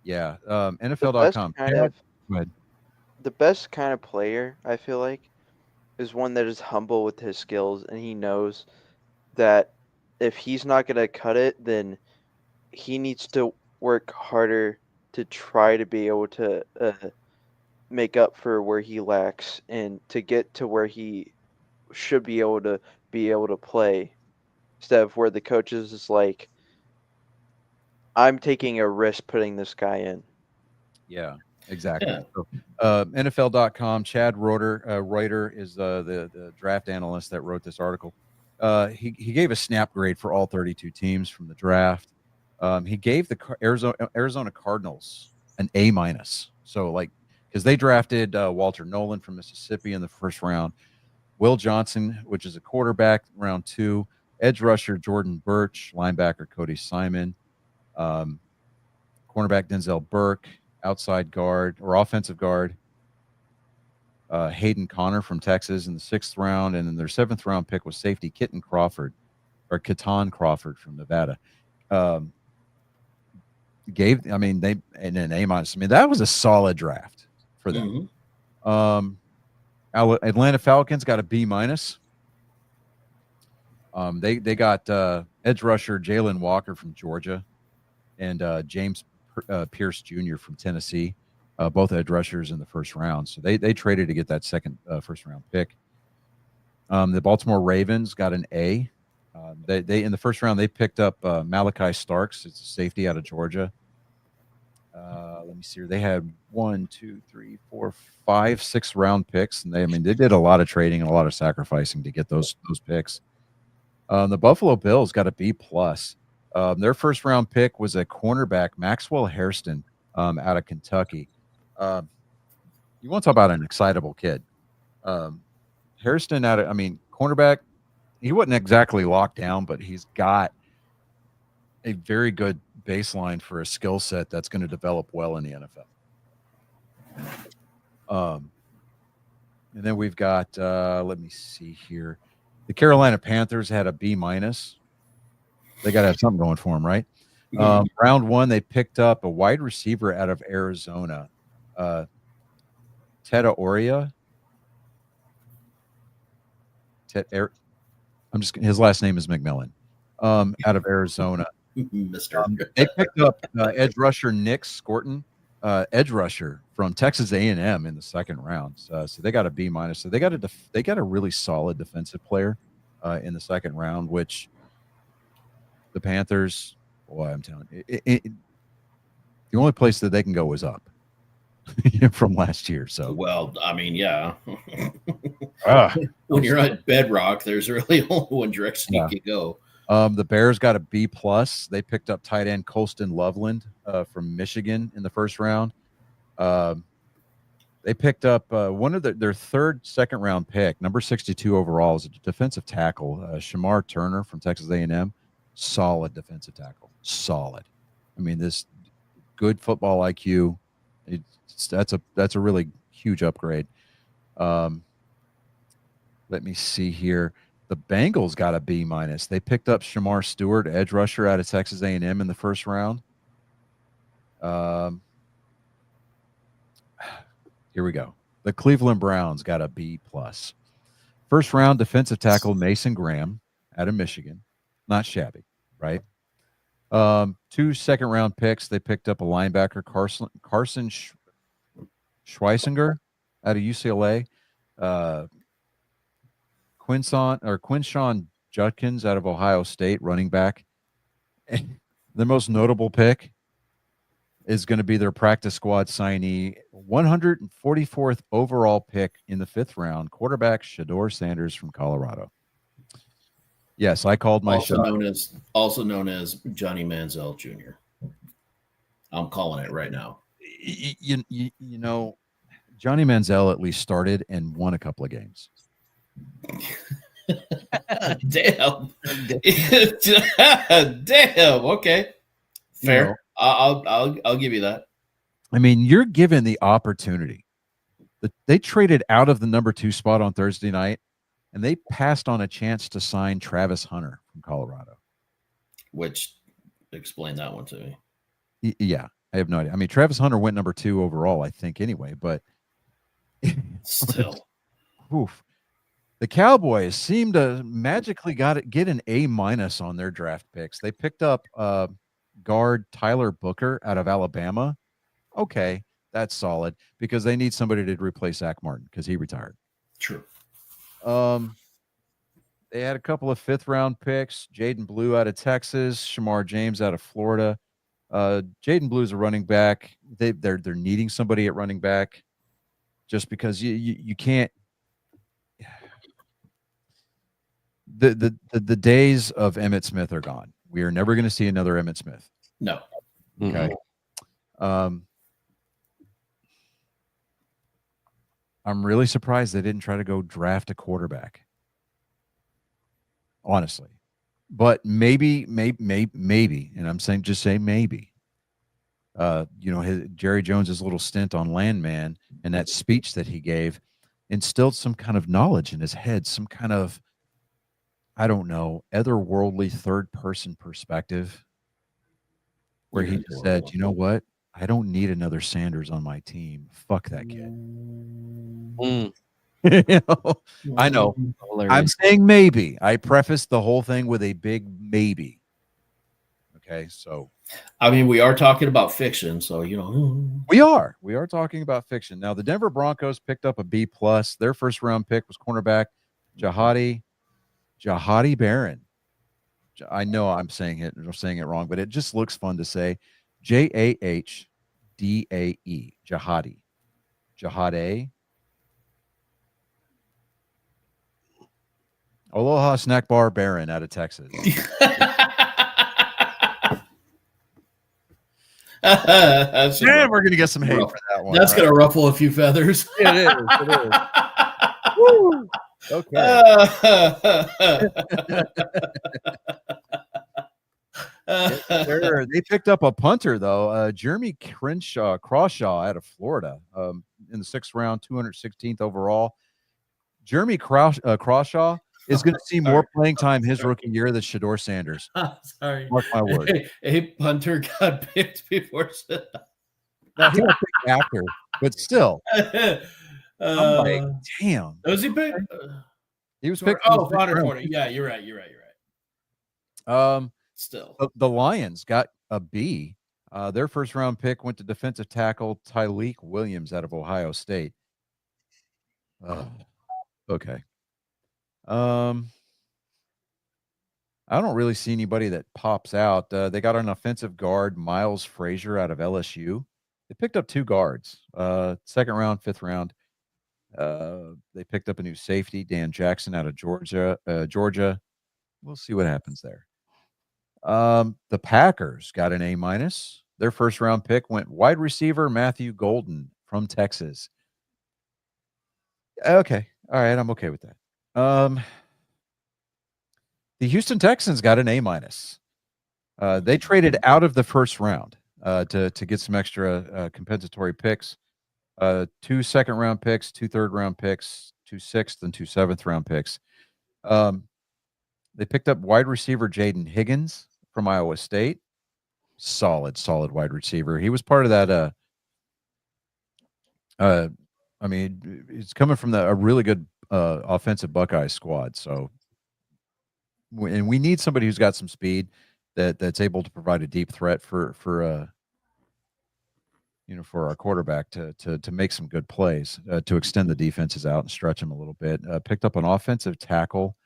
[SPEAKER 1] Yeah. NFL.com.
[SPEAKER 4] Go ahead. The best kind of player, I feel like, is one that is humble with his skills, and he knows that if he's not going to cut it, then he needs to work harder to try to be able to make up for where he lacks and to get to where he should be able to play, instead of where the coaches is like, I'm taking a risk putting this guy in.
[SPEAKER 1] Yeah, exactly.
[SPEAKER 2] Yeah.
[SPEAKER 1] So, NFL.com, Chad Reuter is the draft analyst that wrote this article. He gave a snap grade for all 32 teams from the draft. He gave the Arizona Cardinals an A-. So, because they drafted Walter Nolan from Mississippi in the first round, Will Johnson, which is a quarterback, round 2, edge rusher Jordan Birch, linebacker Cody Simon, cornerback Denzel Burke, outside guard or offensive guard Hayden Connor from Texas in the 6th round, and then their 7th round pick was safety Keaton Crawford from Nevada. They and an A-. I mean, that was a solid draft for them. Atlanta Falcons got a B-. They got edge rusher Jalen Walker from Georgia and James Pierce Jr. from Tennessee, both edge rushers in the 1st round. So they traded to get that second 1st round pick. The Baltimore Ravens got an A. They in the 1st round they picked up Malachi Starks. It's a safety out of Georgia. Let me see here. They had 1, 2, 3, 4, 5, 6 round picks, and they did a lot of trading and a lot of sacrificing to get those picks. The Buffalo Bills got a B+. Their 1st round pick was a cornerback Maxwell Hairston out of Kentucky. You want to talk about an excitable kid? Hairston cornerback. He wasn't exactly locked down, but he's got a very good baseline for a skill set that's going to develop well in the NFL. And then we've got, let me see here. The Carolina Panthers had a B-. They got to have something going for them, right? Round 1, they picked up a wide receiver out of Arizona, Teta Oria. His last name is McMillan, out of Arizona. They picked up edge rusher Nick Scorton, edge rusher from Texas A&M in the 2nd round. So they got a B-. So they got a really solid defensive player in the 2nd round, which the Panthers, boy, I'm telling you, the only place that they can go is up from last year. So
[SPEAKER 2] yeah. When you're at bedrock, there's really only one direction you can go.
[SPEAKER 1] The Bears got a B+. They picked up tight end Colston Loveland from Michigan in the 1st round. They picked up one of their 3rd, 2nd round pick, number 62 overall, is a defensive tackle, Shamar Turner from Texas A&M. Solid defensive tackle. Solid. This good football IQ. That's a really huge upgrade. Let me see here. The Bengals got a B-. They picked up Shamar Stewart, edge rusher out of Texas A&M in the 1st round. Here we go. The Cleveland Browns got a B+. 1st round defensive tackle Mason Graham out of Michigan. Not shabby, right? 2 2nd round picks. They picked up a linebacker Carson Schweisinger out of UCLA. Quinshawn Judkins out of Ohio State, running back. And the most notable pick is going to be their practice squad signee, 144th overall pick in the 5th round, quarterback Shedeur Sanders from Colorado. Yes, I called my shot.
[SPEAKER 2] Also known as Johnny Manziel Jr. I'm calling it right now.
[SPEAKER 1] You know, Johnny Manziel at least started and won a couple of games.
[SPEAKER 2] Damn. Damn. Okay. Fair. You know, I'll give you that.
[SPEAKER 1] You're given the opportunity. They traded out of the number 2 spot on Thursday night, and they passed on a chance to sign Travis Hunter from Colorado.
[SPEAKER 2] Which, explain that one to me.
[SPEAKER 1] Yeah, I have no idea. Travis Hunter went number 2 overall, I think, anyway, but
[SPEAKER 2] still.
[SPEAKER 1] Oof. The Cowboys seem to magically get an A- on their draft picks. They picked up guard Tyler Booker out of Alabama. Okay, that's solid because they need somebody to replace Zach Martin because he retired.
[SPEAKER 2] True.
[SPEAKER 1] They had a couple of 5th round picks. Jaden Blue out of Texas, Shamar James out of Florida. Jaden Blue's a running back. They're needing somebody at running back just because you can't. The days of Emmitt Smith are gone. We are never going to see another Emmitt Smith.
[SPEAKER 2] No.
[SPEAKER 1] Okay. I'm really surprised they didn't try to go draft a quarterback. Honestly. But maybe, and I'm saying just say maybe. Jerry Jones's little stint on Landman and that speech that he gave instilled some kind of knowledge in his head, some kind of, I don't know, otherworldly third person perspective where he just said, you know what? I don't need another Sanders on my team. Fuck that kid.
[SPEAKER 3] Mm,
[SPEAKER 1] I know. I'm
[SPEAKER 3] hilarious.
[SPEAKER 1] saying maybe. I prefaced the whole thing with a big maybe. Okay, so
[SPEAKER 2] I mean, we are talking about fiction, so
[SPEAKER 1] we are talking about fiction. Now, the Denver Broncos picked up a B plus. Their first round pick was cornerback Jahadi Barron. I know I'm saying it wrong, but it just looks fun to say. Jahdae. Jahade. Aloha Snack Bar Barron out of Texas. Man, we're gonna get some hate for that one.
[SPEAKER 2] That's gonna ruffle a few feathers.
[SPEAKER 1] It is. Woo! Okay. They picked up a punter though, Jeremy Crawshaw out of Florida, in the 6th round, 216th overall. Jeremy Crawshaw is going to see more playing time his rookie year than Shedeur Sanders.
[SPEAKER 2] Sorry,
[SPEAKER 1] mark my word.
[SPEAKER 2] A punter got picked before.
[SPEAKER 1] Now, he got picked after, but still, I'm like, damn.
[SPEAKER 2] Was he picked?
[SPEAKER 1] He was picked.
[SPEAKER 2] Oh, Connor. Yeah, you're right. Still,
[SPEAKER 1] the Lions got a B. Their first round pick went to defensive tackle Tyleik Williams out of Ohio State. Okay. I don't really see anybody that pops out. They got an offensive guard, Miles Frazier out of LSU. They picked up 2 guards, 2nd round, 5th round. They picked up a new safety, Dan Jackson out of Georgia. We'll see what happens there. The Packers got an A-. Their first round pick went wide receiver Matthew Golden from Texas. Okay. All right. I'm okay with that. The Houston Texans got an A-. They traded out of the first round to get some extra compensatory picks. 2 2nd round picks, 2 3rd round picks, 2 6th and 2 7th round picks. They picked up wide receiver Jaden Higgins from Iowa State. Solid wide receiver. He was part of that. I mean, it's coming from a really good offensive Buckeye squad. So, and we need somebody who's got some speed that's able to provide a deep threat for our quarterback to make some good plays, to extend the defenses out and stretch them a little bit. Picked up an offensive tackle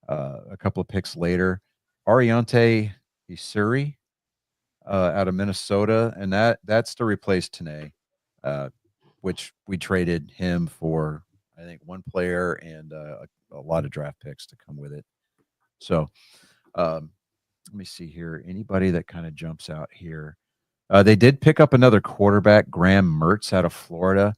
[SPEAKER 1] a couple of picks later, Ariante Isuri out of Minnesota, and that's to replace Tanae, which we traded him for, I think, 1 player and a lot of draft picks to come with it. So let me see here. Anybody that kind of jumps out here? They did pick up another quarterback, Graham Mertz out of Florida.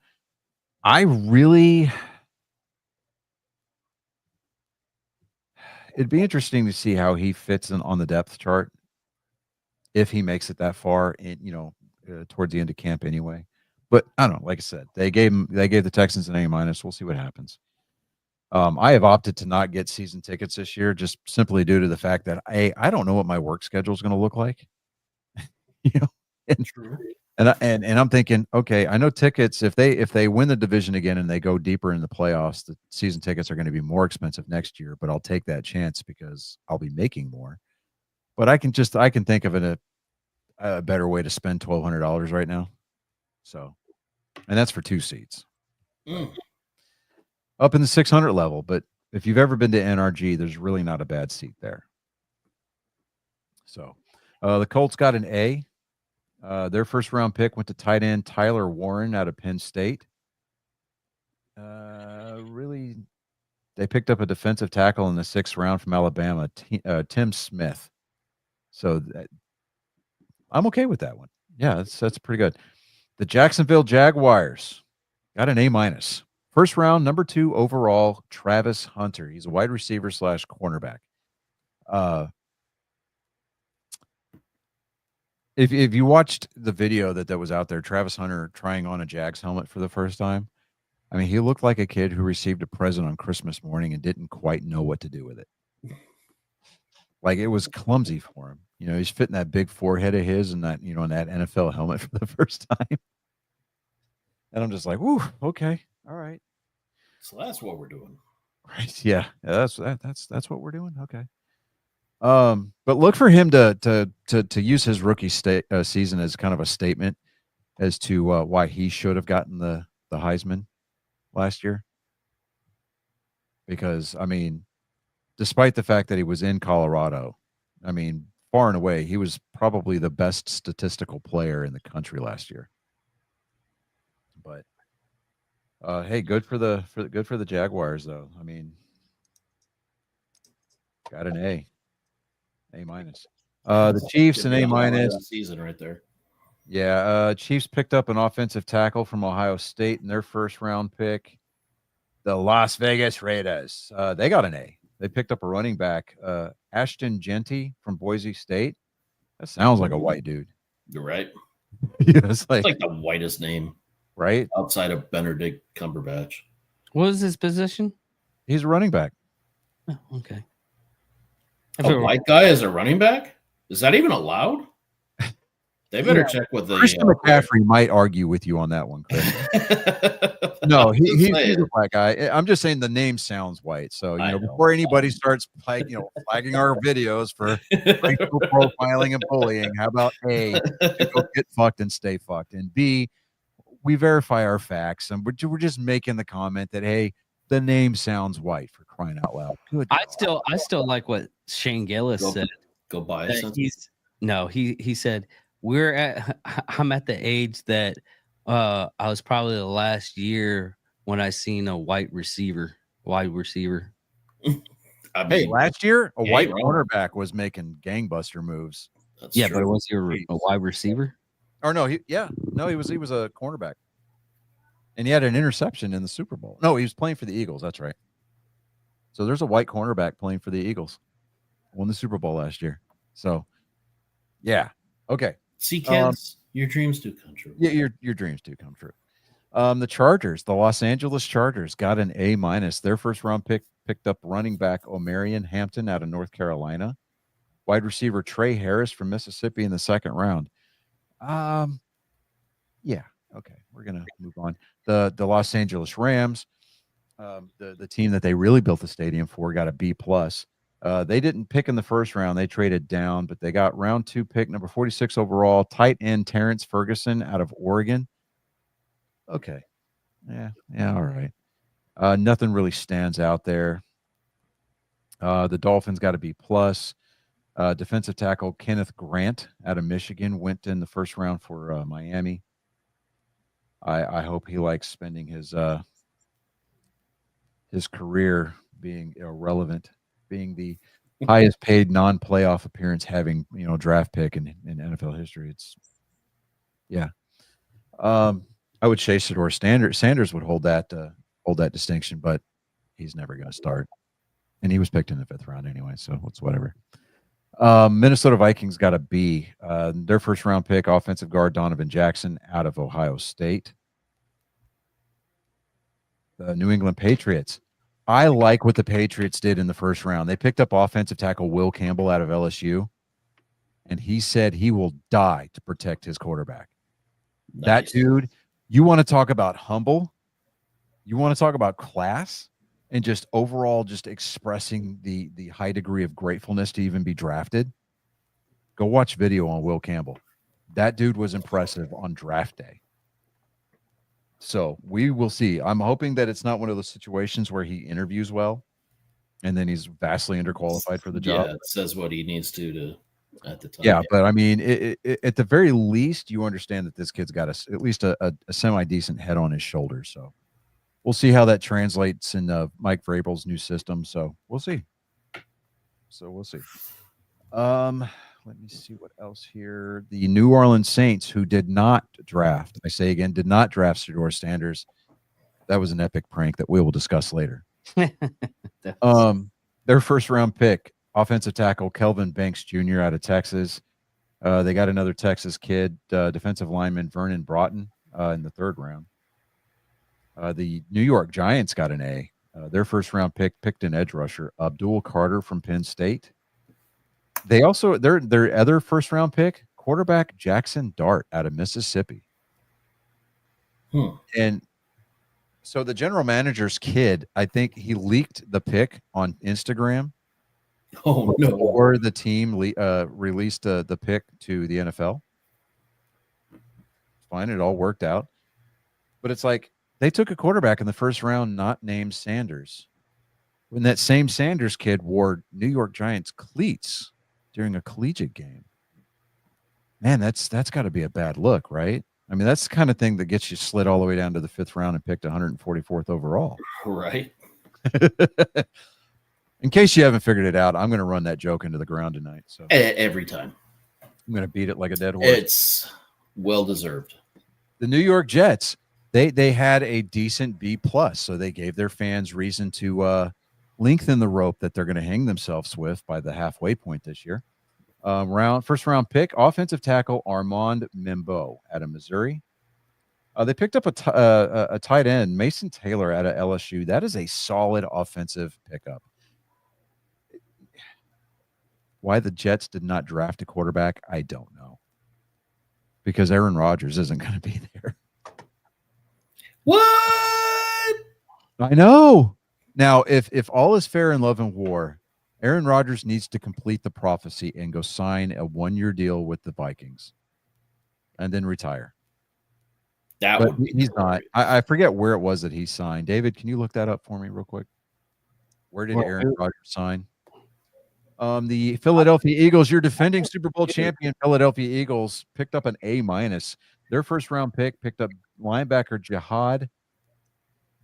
[SPEAKER 1] It'd be interesting to see how he fits in on the depth chart if he makes it that far in, towards the end of camp anyway. But I don't know. Like I said, they gave the Texans an A-. We'll see what happens. I have opted to not get season tickets this year, just simply due to the fact that I don't know what my work schedule is going to look like. And I'm thinking, okay, I know tickets, if they win the division again and they go deeper in the playoffs, the season tickets are going to be more expensive next year, but I'll take that chance because I'll be making more. But I can think of a better way to spend $1,200 right now. So, and that's for 2 seats. Up in the 600 level, but if you've ever been to NRG, there's really not a bad seat there. So, the Colts got an A. Their first round pick went to tight end Tyler Warren out of Penn State. They picked up a defensive tackle in the 6th round from Alabama, Tim Smith. So I'm okay with that one. Yeah, that's pretty good. The Jacksonville Jaguars got an A-. First round, number 2 overall, Travis Hunter. He's a wide receiver / cornerback. If you watched the video that was out there, Travis Hunter trying on a Jags helmet for the first time, I mean, he looked like a kid who received a present on Christmas morning and didn't quite know what to do with it. Like, it was clumsy for him. You know, he's fitting that big forehead of his and that, you know, in that NFL helmet for the first time. And I'm just like, whoo, okay, all right.
[SPEAKER 2] So that's what we're doing.
[SPEAKER 1] Right. Yeah. That's what we're doing. Okay. But look for him to use his rookie season as kind of a statement as to why he should have gotten the Heisman last year. Because I mean, despite the fact that he was in Colorado, I mean, far and away, he was probably the best statistical player in the country last year. But hey, good for the Jaguars though. I mean, got an A minus. The Chiefs an A minus.
[SPEAKER 2] Season right there.
[SPEAKER 1] Yeah, Chiefs picked up an offensive tackle from Ohio State in their first round pick. The Las Vegas Raiders. They got an A. They picked up a running back, Ashton Genty from Boise State. That sounds like a white dude.
[SPEAKER 2] You're right.
[SPEAKER 1] Yeah, it's like
[SPEAKER 2] the whitest name,
[SPEAKER 1] right?
[SPEAKER 2] Outside of Benedict Cumberbatch.
[SPEAKER 3] What was his position?
[SPEAKER 1] He's a running back.
[SPEAKER 3] Oh, okay.
[SPEAKER 2] A white guy as a running back? Is that even allowed? They better check with the
[SPEAKER 1] Christian McCaffrey might argue with you on that one, Chris. No, he's a black guy. I'm just saying the name sounds white. So you know, before anybody starts flagging our videos for racial profiling and bullying, how about A, go get fucked and stay fucked, and B, we verify our facts, and we're just making the comment that hey, the name sounds white, for crying out loud. Good.
[SPEAKER 3] I still like what Shane Gillis said.
[SPEAKER 2] Go buy it.
[SPEAKER 3] He said I'm at the age that I was probably the last year when I seen a wide receiver.
[SPEAKER 2] I mean,
[SPEAKER 1] hey, last year a white cornerback was making gangbuster moves.
[SPEAKER 3] But was he a wide receiver?
[SPEAKER 1] Or no, he was a cornerback, and he had an interception in the Super Bowl. No, he was playing for the Eagles. That's right. So there's a white cornerback playing for the Eagles. Won the Super Bowl last year. So, yeah, okay.
[SPEAKER 2] See, kids, your dreams do come true.
[SPEAKER 1] Yeah, your dreams do come true. The Chargers, the Los Angeles Chargers, got an A minus. Their first round picked up running back Omarion Hampton out of North Carolina, wide receiver Trey Harris from Mississippi in the second round. Yeah, okay, we're gonna move on. The Los Angeles Rams, the team that they really built the stadium for, got a B plus. They didn't pick in the first round. They traded down, but they got round 2 pick, number 46 overall, tight end Terrence Ferguson out of Oregon. Okay. Yeah, all right. Nothing really stands out there. The Dolphins got a B plus. Defensive tackle Kenneth Grant out of Michigan went in the first round for Miami. I hope he likes spending his career being irrelevant, being the highest paid non-playoff appearance having draft pick in NFL history. It's I would say Shedeur Sanders would hold that distinction, but he's never going to start, and he was picked in the 5th round anyway, so it's whatever. Minnesota Vikings got a B. Their first round pick, offensive guard Donovan Jackson out of Ohio State. The New England Patriots. I like what the Patriots did in the first round. They picked up offensive tackle Will Campbell out of LSU, and he said he will die to protect his quarterback. Nice. That dude, you want to talk about humble? You want to talk about class? And just overall just expressing the high degree of gratefulness to even be drafted? Go watch video on Will Campbell. That dude was impressive on draft day. So we will see. I'm hoping that it's not one of those situations where he interviews well and then he's vastly underqualified for the job.
[SPEAKER 2] Yeah, it says what he needs to at the time.
[SPEAKER 1] Yeah, but I mean, at the very least, you understand that this kid's got at least a semi-decent head on his shoulders. So we'll see how that translates in Mike Vrabel's new system. So we'll see. Let me see what else here. The New Orleans Saints, who did not draft, I say again, did not draft Shedeur Sanders. That was an epic prank that we will discuss later. Their first round pick, offensive tackle Kelvin Banks Jr. out of Texas. They got another Texas kid, defensive lineman Vernon Broughton, in the 3rd round. The New York Giants got an A. Their first round pick picked an edge rusher, Abdul Carter from Penn State. They also their other first round pick, quarterback Jackson Dart out of Mississippi. And so the general manager's kid, I think he leaked the pick on Instagram.
[SPEAKER 2] Oh no!
[SPEAKER 1] Or the team released the pick to the NFL. Fine, it all worked out. But it's like they took a quarterback in the first round not named Sanders. When that same Sanders kid wore New York Giants cleats during a collegiate game. Man, that's got to be a bad look, right? I mean, that's the kind of thing that gets you slid all the way down to the 5th round and picked 144th overall.
[SPEAKER 2] Right.
[SPEAKER 1] In case you haven't figured it out, I'm going to run that joke into the ground tonight. So
[SPEAKER 2] Every time.
[SPEAKER 1] I'm going to beat it like a dead horse.
[SPEAKER 2] It's well deserved.
[SPEAKER 1] The New York Jets, they had a decent B+, so they gave their fans reason to lengthen the rope that they're going to hang themselves with by the halfway point this year. First round pick, offensive tackle Armand Membo out of Missouri. They picked up a tight end, Mason Taylor out of LSU. That is a solid offensive pickup. Why the Jets did not draft a quarterback, I don't know. Because Aaron Rodgers isn't going to be there.
[SPEAKER 2] What?
[SPEAKER 1] I know. Now, if all is fair in love and war, Aaron Rodgers needs to complete the prophecy and go sign a 1-year deal with the Vikings and then retire. But he's not. I forget where it was that he signed. David, can you look that up for me real quick? Where did Aaron Rodgers sign? The Philadelphia Eagles, your defending Super Bowl champion Philadelphia Eagles, picked up an A-. Their first round pick picked up linebacker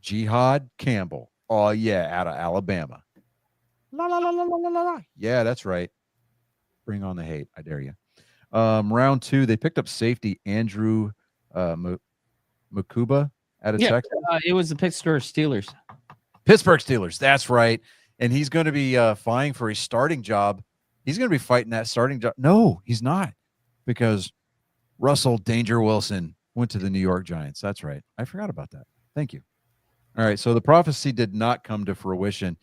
[SPEAKER 1] Jihad Campbell. Oh, yeah, out of Alabama. La, la, la, la, la, la, la. Yeah, that's right. Bring on the hate. I dare you. Round 2, they picked up safety Andrew Mukuba out of Texas.
[SPEAKER 3] It was the Pittsburgh Steelers.
[SPEAKER 1] Pittsburgh Steelers. That's right. And he's going to be vying for a starting job. He's going to be fighting that starting job. No, he's not, because Russell Danger Wilson went to the New York Giants. That's right. I forgot about that. Thank you. All right. So the prophecy did not come to fruition.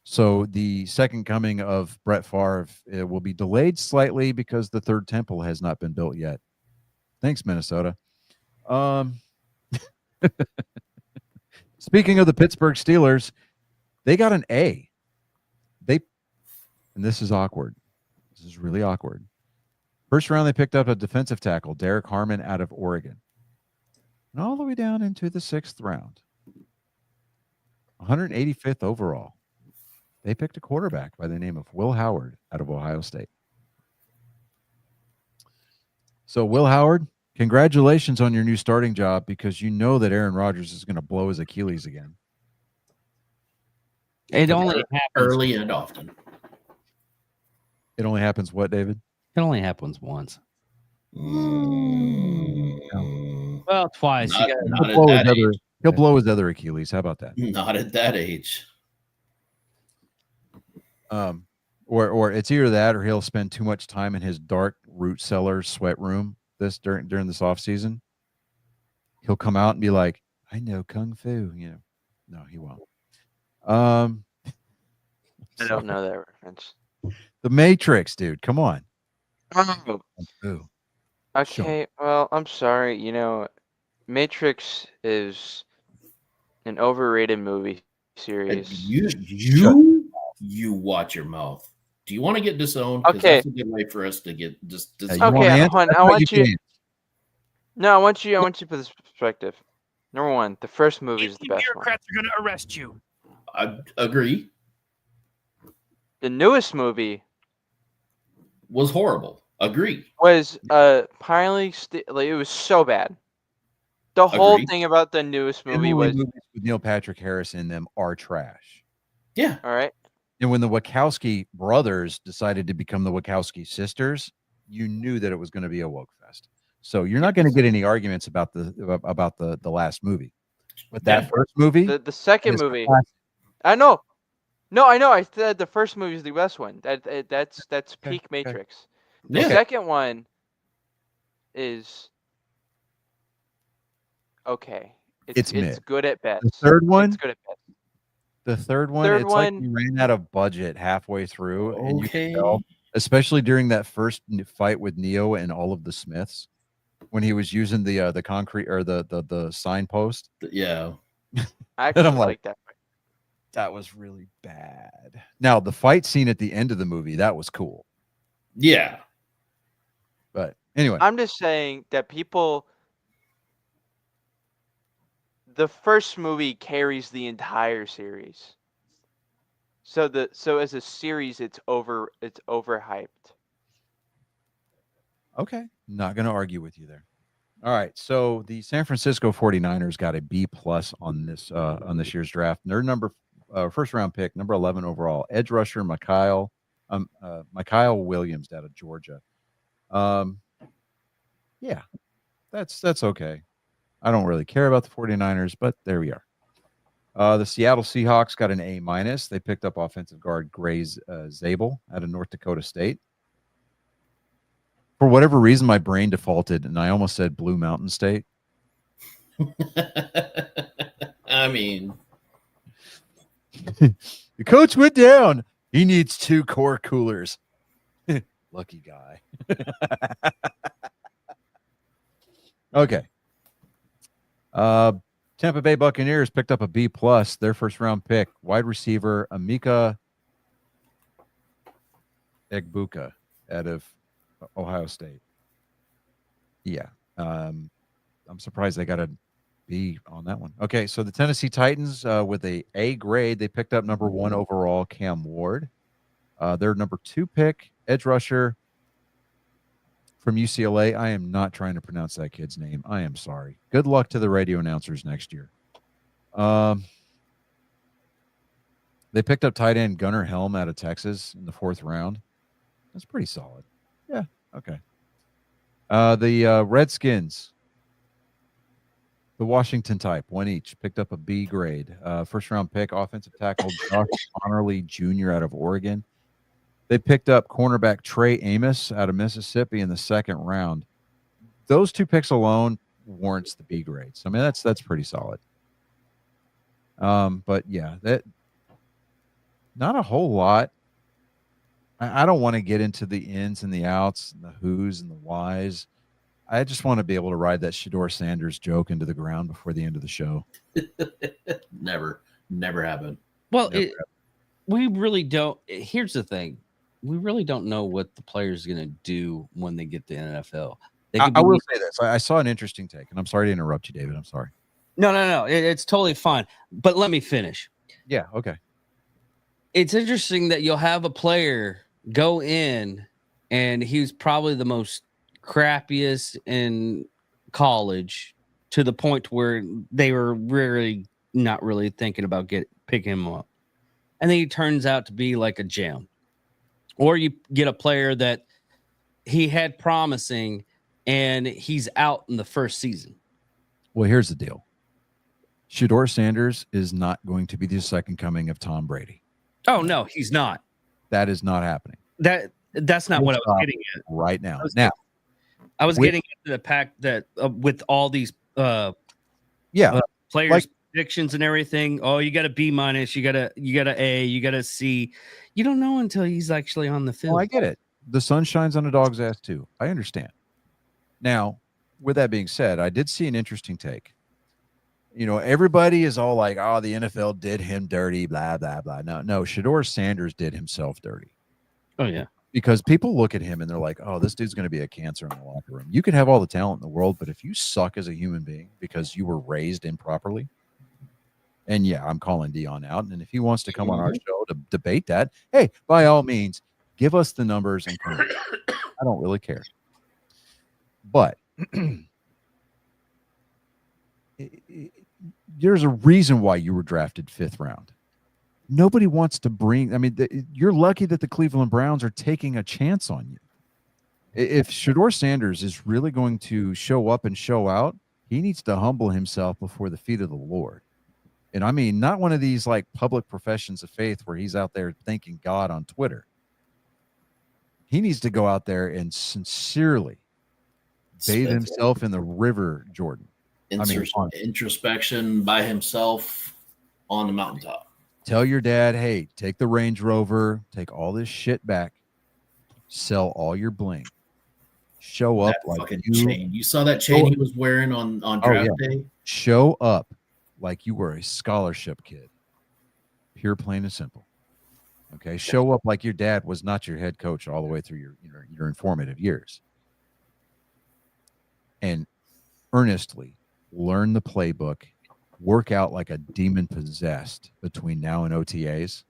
[SPEAKER 1] So the second coming of Brett Favre will be delayed slightly because the third temple has not been built yet. Thanks, Minnesota. Speaking of the Pittsburgh Steelers, they got an A. And this is awkward. This is really awkward. First round, they picked up a defensive tackle, Derek Harmon out of Oregon. And all the way down into the 6th round, 185th overall, they picked a quarterback by the name of Will Howard out of Ohio State. So, Will Howard, congratulations on your new starting job, because you know that Aaron Rodgers is going to blow his Achilles again.
[SPEAKER 3] It only happens
[SPEAKER 2] early and often.
[SPEAKER 1] It only happens what, David?
[SPEAKER 3] It only happens once. Well, twice.
[SPEAKER 1] He'll blow his other Achilles. How about that?
[SPEAKER 2] Not at that age.
[SPEAKER 1] Or it's either that, or he'll spend too much time in his dark root cellar sweat room during this off season. He'll come out and be like, "I know kung fu." No, he won't.
[SPEAKER 4] I don't know that reference.
[SPEAKER 1] The Matrix, dude. Come on.
[SPEAKER 4] Oh. Okay, well, I'm sorry. Matrix is an overrated movie series.
[SPEAKER 2] You watch your mouth. Do you want to get disowned?
[SPEAKER 4] Okay,
[SPEAKER 2] that's a good way for us to get just.
[SPEAKER 4] Okay, hon, I want you. No, I want you to put this perspective. Number one, the first movie is the best one.
[SPEAKER 5] Bureaucrats are going to arrest you.
[SPEAKER 2] I agree.
[SPEAKER 4] The newest movie
[SPEAKER 2] was horrible. Agree.
[SPEAKER 4] Was it was so bad. The whole thing about the newest movie was
[SPEAKER 1] movies with Neil Patrick Harris in them are trash.
[SPEAKER 2] Yeah.
[SPEAKER 4] All right.
[SPEAKER 1] And when the Wachowski brothers decided to become the Wachowski sisters, you knew that it was going to be a woke fest. So you're not going to get any arguments about the last movie. But that first movie,
[SPEAKER 4] the second movie, I know. No, I know. I said the first movie is the best one. That's peak Matrix. The second one is okay.
[SPEAKER 1] It's mid.
[SPEAKER 4] good at best.
[SPEAKER 1] The third one,
[SPEAKER 4] It's good at best.
[SPEAKER 1] it's like
[SPEAKER 4] one-
[SPEAKER 1] he ran out of budget halfway through, and you
[SPEAKER 2] Okay.
[SPEAKER 1] can tell, especially during that first fight with Neo and all of the Smiths, when he was using the concrete or the signpost.
[SPEAKER 2] Yeah.
[SPEAKER 4] I actually
[SPEAKER 1] I'm like-
[SPEAKER 4] like that.
[SPEAKER 1] That was really bad. Now the fight scene at the end of the movie, that was cool.
[SPEAKER 2] Yeah.
[SPEAKER 1] But anyway,
[SPEAKER 4] I'm just saying that the first movie carries the entire series. So as a series, it's overhyped.
[SPEAKER 1] okay, not going to argue with you there. All right, so the San Francisco 49ers got a B+ on this year's draft. Their first round pick, number 11 overall, edge rusher Mikael Williams out of Georgia. Yeah, that's okay. I don't really care about the 49ers, but there we are. The Seattle Seahawks got an A-. They picked up offensive guard Grace Zabel out of North Dakota State. For whatever reason, my brain defaulted, and I almost said Blue Mountain State.
[SPEAKER 2] I mean,
[SPEAKER 1] The coach went down. He needs 2 core coolers. Lucky guy. Okay. Tampa Bay Buccaneers picked up a B+, their first round pick, wide receiver Emeka Egbuka out of Ohio State. Yeah. I'm surprised they got a B on that one. Okay, so the Tennessee Titans with a A grade, they picked up number 1 overall Cam Ward. Their number 2 pick, edge rusher from UCLA. I am not trying to pronounce that kid's name. I am sorry. Good luck to the radio announcers next year. They picked up tight end Gunnar Helm out of Texas in the 4th round. That's pretty solid. Yeah, okay. The Redskins, the Washington type, 1 each, picked up a B grade. First round pick, offensive tackle Josh Connerly Jr. out of Oregon. They picked up cornerback Trey Amos out of Mississippi in the 2nd round. Those 2 picks alone warrants the B grades. I mean, that's pretty solid. But yeah, that not a whole lot. I don't want to get into the ins and the outs and the who's and the whys. I just want to be able to ride that Shedeur Sanders joke into the ground before the end of the show.
[SPEAKER 2] never happened.
[SPEAKER 3] Well,
[SPEAKER 1] Never
[SPEAKER 3] we really don't. Here's the thing: we really don't know what the player's going to do when they get to the NFL. They could
[SPEAKER 1] I
[SPEAKER 3] be-
[SPEAKER 1] will say this. I saw an interesting take, and I'm sorry to interrupt you, David. I'm sorry.
[SPEAKER 3] No. It's totally fine. But let me finish.
[SPEAKER 1] Yeah, okay.
[SPEAKER 3] It's interesting that you'll have a player go in, and he was probably the most crappiest in college to the point where they were really not really thinking about picking him up. And then he turns out to be like a gem. Or you get a player that he had promising and he's out in the first season.
[SPEAKER 1] Well, here's the deal. Shedeur Sanders is not going to be the second coming of Tom Brady.
[SPEAKER 3] Oh no, he's not.
[SPEAKER 1] That is not happening
[SPEAKER 3] That's not what I was getting at.
[SPEAKER 1] right now.
[SPEAKER 3] I was
[SPEAKER 1] Now,
[SPEAKER 3] getting into the pack that with all these
[SPEAKER 1] yeah,
[SPEAKER 3] players
[SPEAKER 1] Like-
[SPEAKER 3] predictions and everything. Oh, you got a B-, you got a A, you got a C. You don't know until he's actually on the field.
[SPEAKER 1] well, I get it. The sun shines on a dog's ass too. I understand. Now, with that being said, I did see an interesting take. You know, everybody is all like, "Oh, the NFL did him dirty," blah blah blah. No, Shedeur Sanders did himself dirty.
[SPEAKER 3] Oh yeah.
[SPEAKER 1] Because people look at him and they're like, "Oh, this dude's going to be a cancer in the locker room." You can have all the talent in the world, but if you suck as a human being because you were raised improperly, and yeah, I'm calling Dion out, and if he wants to come on our show to debate that, hey, by all means, give us the numbers and come. I don't really care. But there's a reason why you were drafted 5th round. Nobody wants to bring. I mean, you're lucky that the Cleveland Browns are taking a chance on you. If Shedeur Sanders is really going to show up and show out, he needs to humble himself before the feet of the Lord. And I mean, not one of these like public professions of faith where he's out there thanking God on Twitter. He needs to go out there and sincerely bathe himself in the river, Jordan.
[SPEAKER 2] Introspection by himself on the mountaintop.
[SPEAKER 1] Tell your dad, hey, take the Range Rover, take all this shit back, sell all your bling, show up
[SPEAKER 2] That
[SPEAKER 1] like
[SPEAKER 2] fucking
[SPEAKER 1] you.
[SPEAKER 2] chain. You saw that chain he was wearing on draft day?
[SPEAKER 1] Show up like you were a scholarship kid. Pure, plain and simple. Okay. Show up like your dad was not your head coach all the way through your informative years. And earnestly learn the playbook, work out like a demon possessed between now and OTAs.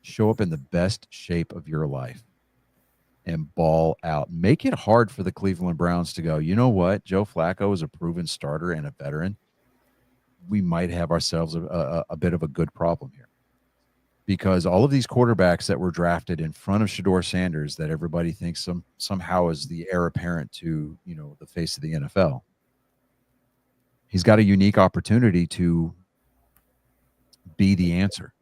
[SPEAKER 1] Show up in the best shape of your life and ball out. Make it hard for the Cleveland Browns to go, you know what? Joe Flacco is a proven starter and a veteran. We might have ourselves a bit of a good problem here, because all of these quarterbacks that were drafted in front of Shedeur Sanders that everybody thinks somehow is the heir apparent to, the face of the NFL. He's got a unique opportunity to be the answer,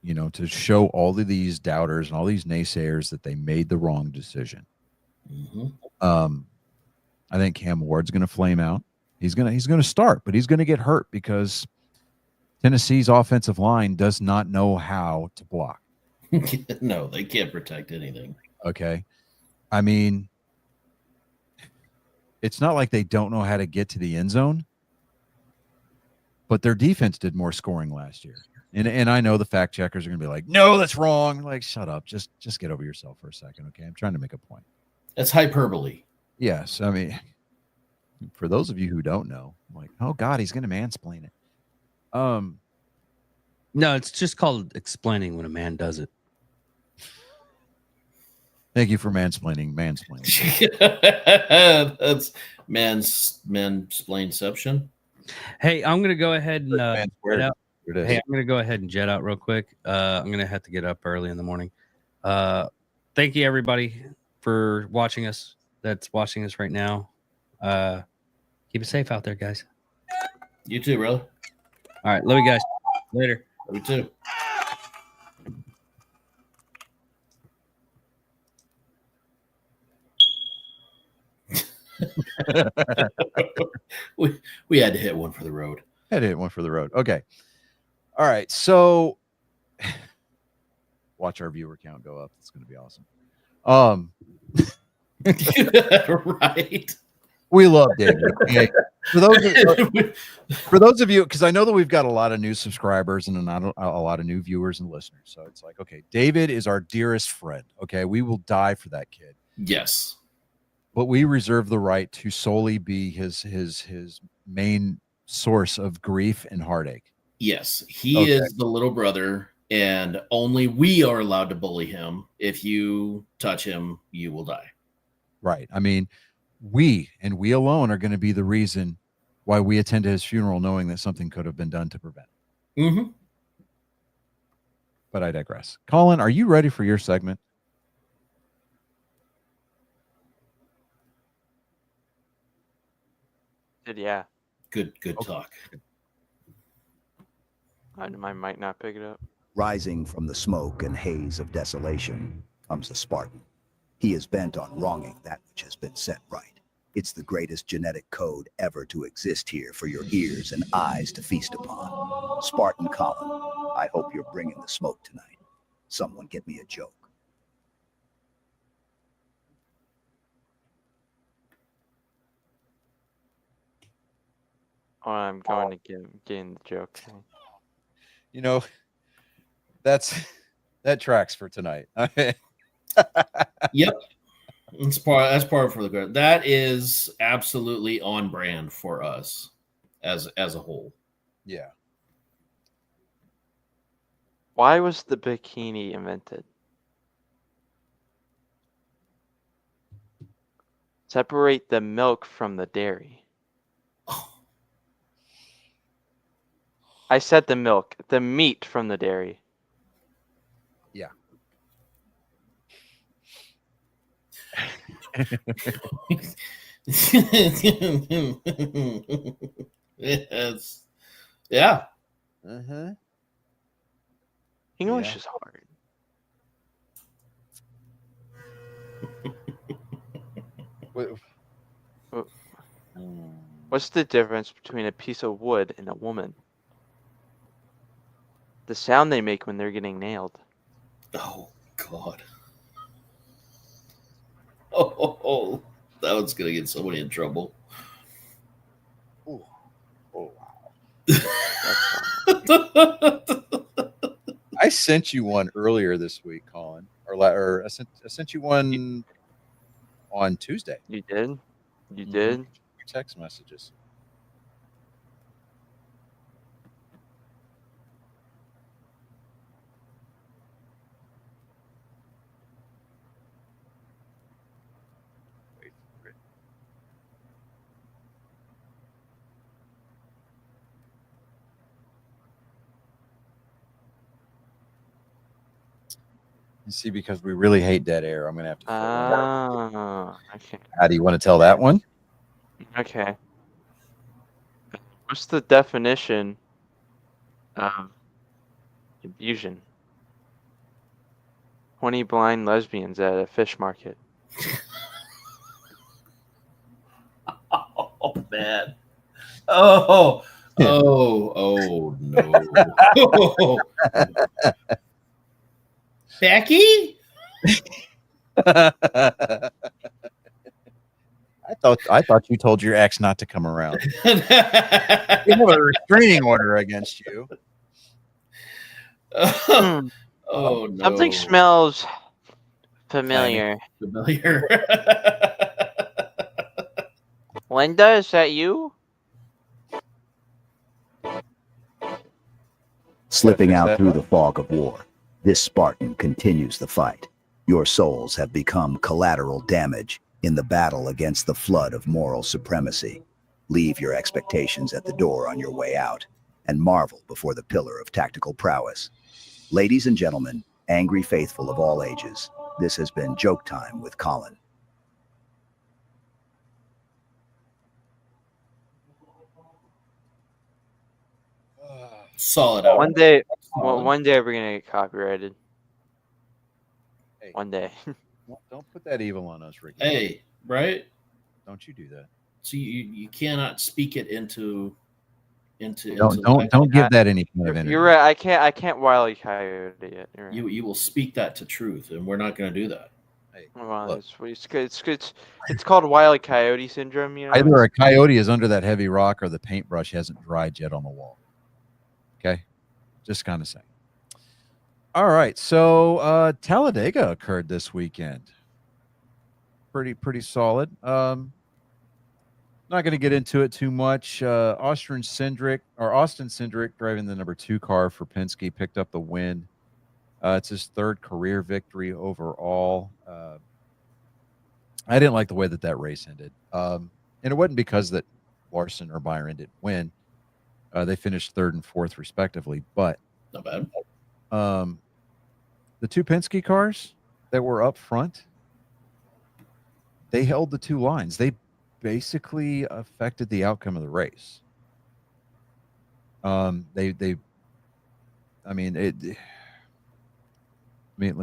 [SPEAKER 1] to show all of these doubters and all these naysayers that they made the wrong decision.
[SPEAKER 2] Mm-hmm.
[SPEAKER 1] I think Cam Ward's going to flame out. He's going to start, but he's going to get hurt because Tennessee's offensive line does not know how to block.
[SPEAKER 2] No, they can't protect anything.
[SPEAKER 1] Okay. I mean, it's not like they don't know how to get to the end zone, but their defense did more scoring last year. And I know the fact checkers are going to be like, no, that's wrong. Like, shut up. Just get over yourself for a second. Okay. I'm trying to make a point.
[SPEAKER 2] That's hyperbole.
[SPEAKER 1] Yes. I mean, for those of you who don't know, I'm like, oh God, he's going to mansplain it.
[SPEAKER 3] No, it's just called explaining when a man does it.
[SPEAKER 1] Thank you for mansplaining.
[SPEAKER 2] That's mansplainception.
[SPEAKER 3] Hey, I'm gonna go ahead and jet out.
[SPEAKER 1] Hey,
[SPEAKER 3] I'm gonna go ahead and jet out real quick. I'm gonna have to get up early in the morning. Thank you everybody for watching us. That's watching us right now. Keep it safe out there, guys.
[SPEAKER 2] You too, brother.
[SPEAKER 3] All right, love you guys. Later.
[SPEAKER 2] Me too. we had to hit one for the road.
[SPEAKER 1] Okay. All right. So watch our viewer count go up. It's going to be awesome.
[SPEAKER 2] Right.
[SPEAKER 1] We love David. Okay. For those of you, because I know that we've got a lot of new subscribers and not a lot of new viewers and listeners. So it's like, okay, David is our dearest friend. Okay. We will die for that kid.
[SPEAKER 2] Yes.
[SPEAKER 1] But we reserve the right to solely be his main source of grief and heartache.
[SPEAKER 2] Yes. He is the little brother, and only we are allowed to bully him. If you touch him, you will die.
[SPEAKER 1] Right. I mean, we alone are going to be the reason why we attend his funeral, knowing that something could have been done to prevent it.
[SPEAKER 2] Mm-hmm.
[SPEAKER 1] But I digress. Colin, are you ready for your segment?
[SPEAKER 4] Yeah.
[SPEAKER 2] Good talk.
[SPEAKER 4] I might not pick it up.
[SPEAKER 5] Rising from the smoke and haze of desolation comes a Spartan. He is bent on wronging that which has been set right. It's the greatest genetic code ever to exist here for your ears and eyes to feast upon. Spartan Colin, I hope you're bringing the smoke tonight. Someone get me a joke.
[SPEAKER 4] Oh, I'm going to get in the joke.
[SPEAKER 1] That tracks for tonight.
[SPEAKER 2] Yep. That's part for the good. That is absolutely on brand for us as a whole.
[SPEAKER 1] Yeah.
[SPEAKER 4] Why was the bikini invented? Separate the milk from the dairy. I said the milk, the meat from the dairy.
[SPEAKER 1] Yeah.
[SPEAKER 2] Yes. Yeah.
[SPEAKER 1] Uh-huh.
[SPEAKER 4] English is hard. What's the difference between a piece of wood and a woman? The sound they make when they're getting nailed.
[SPEAKER 2] Oh God. Oh, that one's gonna get somebody in trouble.
[SPEAKER 1] Oh, wow. I sent you one earlier this week, Colin, or I sent you one on Tuesday.
[SPEAKER 4] You did? You
[SPEAKER 1] Mhm.
[SPEAKER 4] did?
[SPEAKER 1] Your text messages. Wait for it. You see, because we really hate dead air, I'm gonna have to. Fill in.
[SPEAKER 4] Okay.
[SPEAKER 1] How do you want to tell that one?
[SPEAKER 4] Okay. What's the definition of confusion? 20 blind lesbians at a fish market.
[SPEAKER 2] Oh man. Oh no. Becky?
[SPEAKER 1] I thought you told your ex not to come around. We have a restraining order against you.
[SPEAKER 4] Hmm.
[SPEAKER 2] Oh no.
[SPEAKER 4] Something smells familiar.
[SPEAKER 2] Familiar.
[SPEAKER 4] Linda, is that you?
[SPEAKER 5] Slipping
[SPEAKER 1] fix
[SPEAKER 5] out
[SPEAKER 1] that.
[SPEAKER 5] through the fog of war, this Spartan continues the fight. Your souls have become collateral damage in the battle against the flood of moral supremacy. Leave your expectations at the door on your way out and marvel before the pillar of tactical prowess. Ladies and gentlemen, angry faithful of all ages, this has been Joke Time with Colin.
[SPEAKER 2] Solid out.
[SPEAKER 4] One day,
[SPEAKER 2] Solid.
[SPEAKER 4] one day we're gonna get copyrighted.
[SPEAKER 1] Hey,
[SPEAKER 4] One day.
[SPEAKER 1] don't put that evil on us, Ricky.
[SPEAKER 2] Hey, right?
[SPEAKER 1] Don't you do that?
[SPEAKER 2] So you cannot speak it into
[SPEAKER 1] Don't give that any kind of energy.
[SPEAKER 4] You're right. I can't Wile E. Coyote it. You're right.
[SPEAKER 2] you will speak that to truth, and we're not going to do that.
[SPEAKER 1] Hey,
[SPEAKER 4] Well,
[SPEAKER 1] look,
[SPEAKER 4] it's called Wile E. Coyote syndrome. You know.
[SPEAKER 1] either a coyote is under that heavy rock or the paintbrush hasn't dried yet on the wall. Okay, just kind of saying. All right, so Talladega occurred this weekend. Pretty solid. Not going to get into it too much. Austin Cindric driving the number 2 car for Penske picked up the win. It's his 3rd career victory overall. I didn't like the way that race ended. And it wasn't because that Larson or Byron didn't win. They finished 3rd and 4th respectively. But
[SPEAKER 2] Not bad.
[SPEAKER 1] the 2 Penske cars that were up front, they held the 2 lines. They basically affected the outcome of the race. Let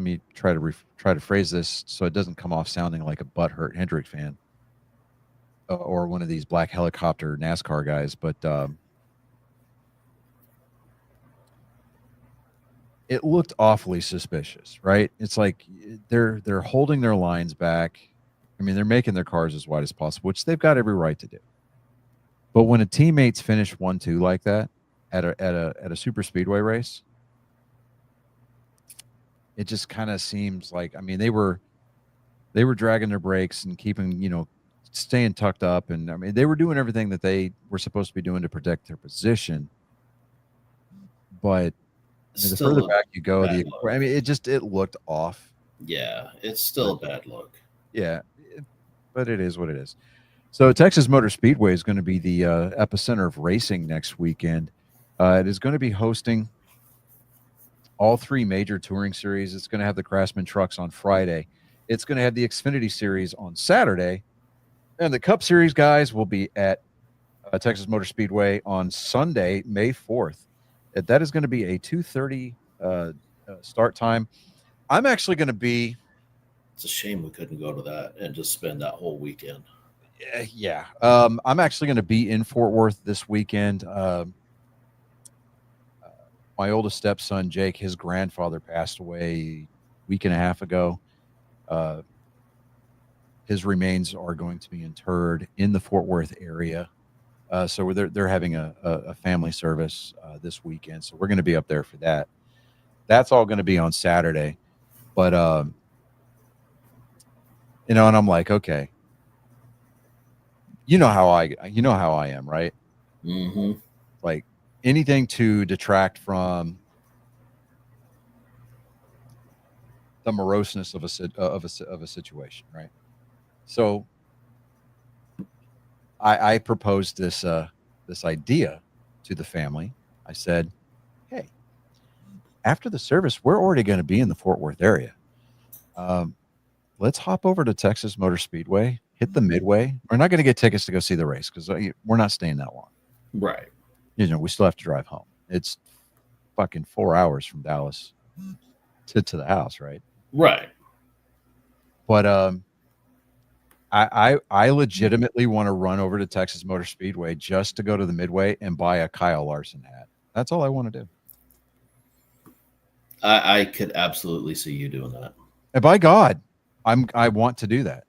[SPEAKER 1] me try to phrase this so it doesn't come off sounding like a butthurt Hendrick fan or one of these black helicopter NASCAR guys, but it looked awfully suspicious, right? It's like they're holding their lines back. I mean, they're making their cars as wide as possible, which they've got every right to do. But when a teammates finish 1-2 like that at a super speedway race, it just kind of seems like, I mean, they were dragging their brakes and keeping, staying tucked up, and I mean, they were doing everything that they were supposed to be doing to protect their position. But the further back you go, it looked off.
[SPEAKER 2] Yeah, it's still a bad look.
[SPEAKER 1] Yeah, but it is what it is. So Texas Motor Speedway is going to be the epicenter of racing next weekend. It is going to be hosting all 3 major touring series. It's going to have the Craftsman trucks on Friday. It's going to have the Xfinity Series on Saturday. And the Cup Series guys will be at Texas Motor Speedway on Sunday, May 4th. That is going to be a 2:30 start time. I'm actually going to be...
[SPEAKER 2] It's a shame we couldn't go to that and just spend that whole weekend.
[SPEAKER 1] Yeah. I'm actually going to be in Fort Worth this weekend. My oldest stepson, Jake, his grandfather passed away a week and a half ago. His remains are going to be interred in the Fort Worth area. So they're having a family service this weekend. So we're going to be up there for that. That's all going to be on Saturday. But, and I'm like, okay, you know how I am, right?
[SPEAKER 2] Mm-hmm.
[SPEAKER 1] Like anything to detract from the moroseness of a situation, right? So I proposed this idea to the family. I said, hey, after the service, we're already going to be in the Fort Worth area. Let's hop over to Texas Motor Speedway, hit the Midway. We're not going to get tickets to go see the race because we're not staying that long.
[SPEAKER 2] Right.
[SPEAKER 1] We still have to drive home. It's fucking 4 hours from Dallas to the house, right?
[SPEAKER 2] Right.
[SPEAKER 1] But I legitimately want to run over to Texas Motor Speedway just to go to the Midway and buy a Kyle Larson hat. That's all I want to do.
[SPEAKER 2] I could absolutely see you doing that.
[SPEAKER 1] And by God, I want to do that.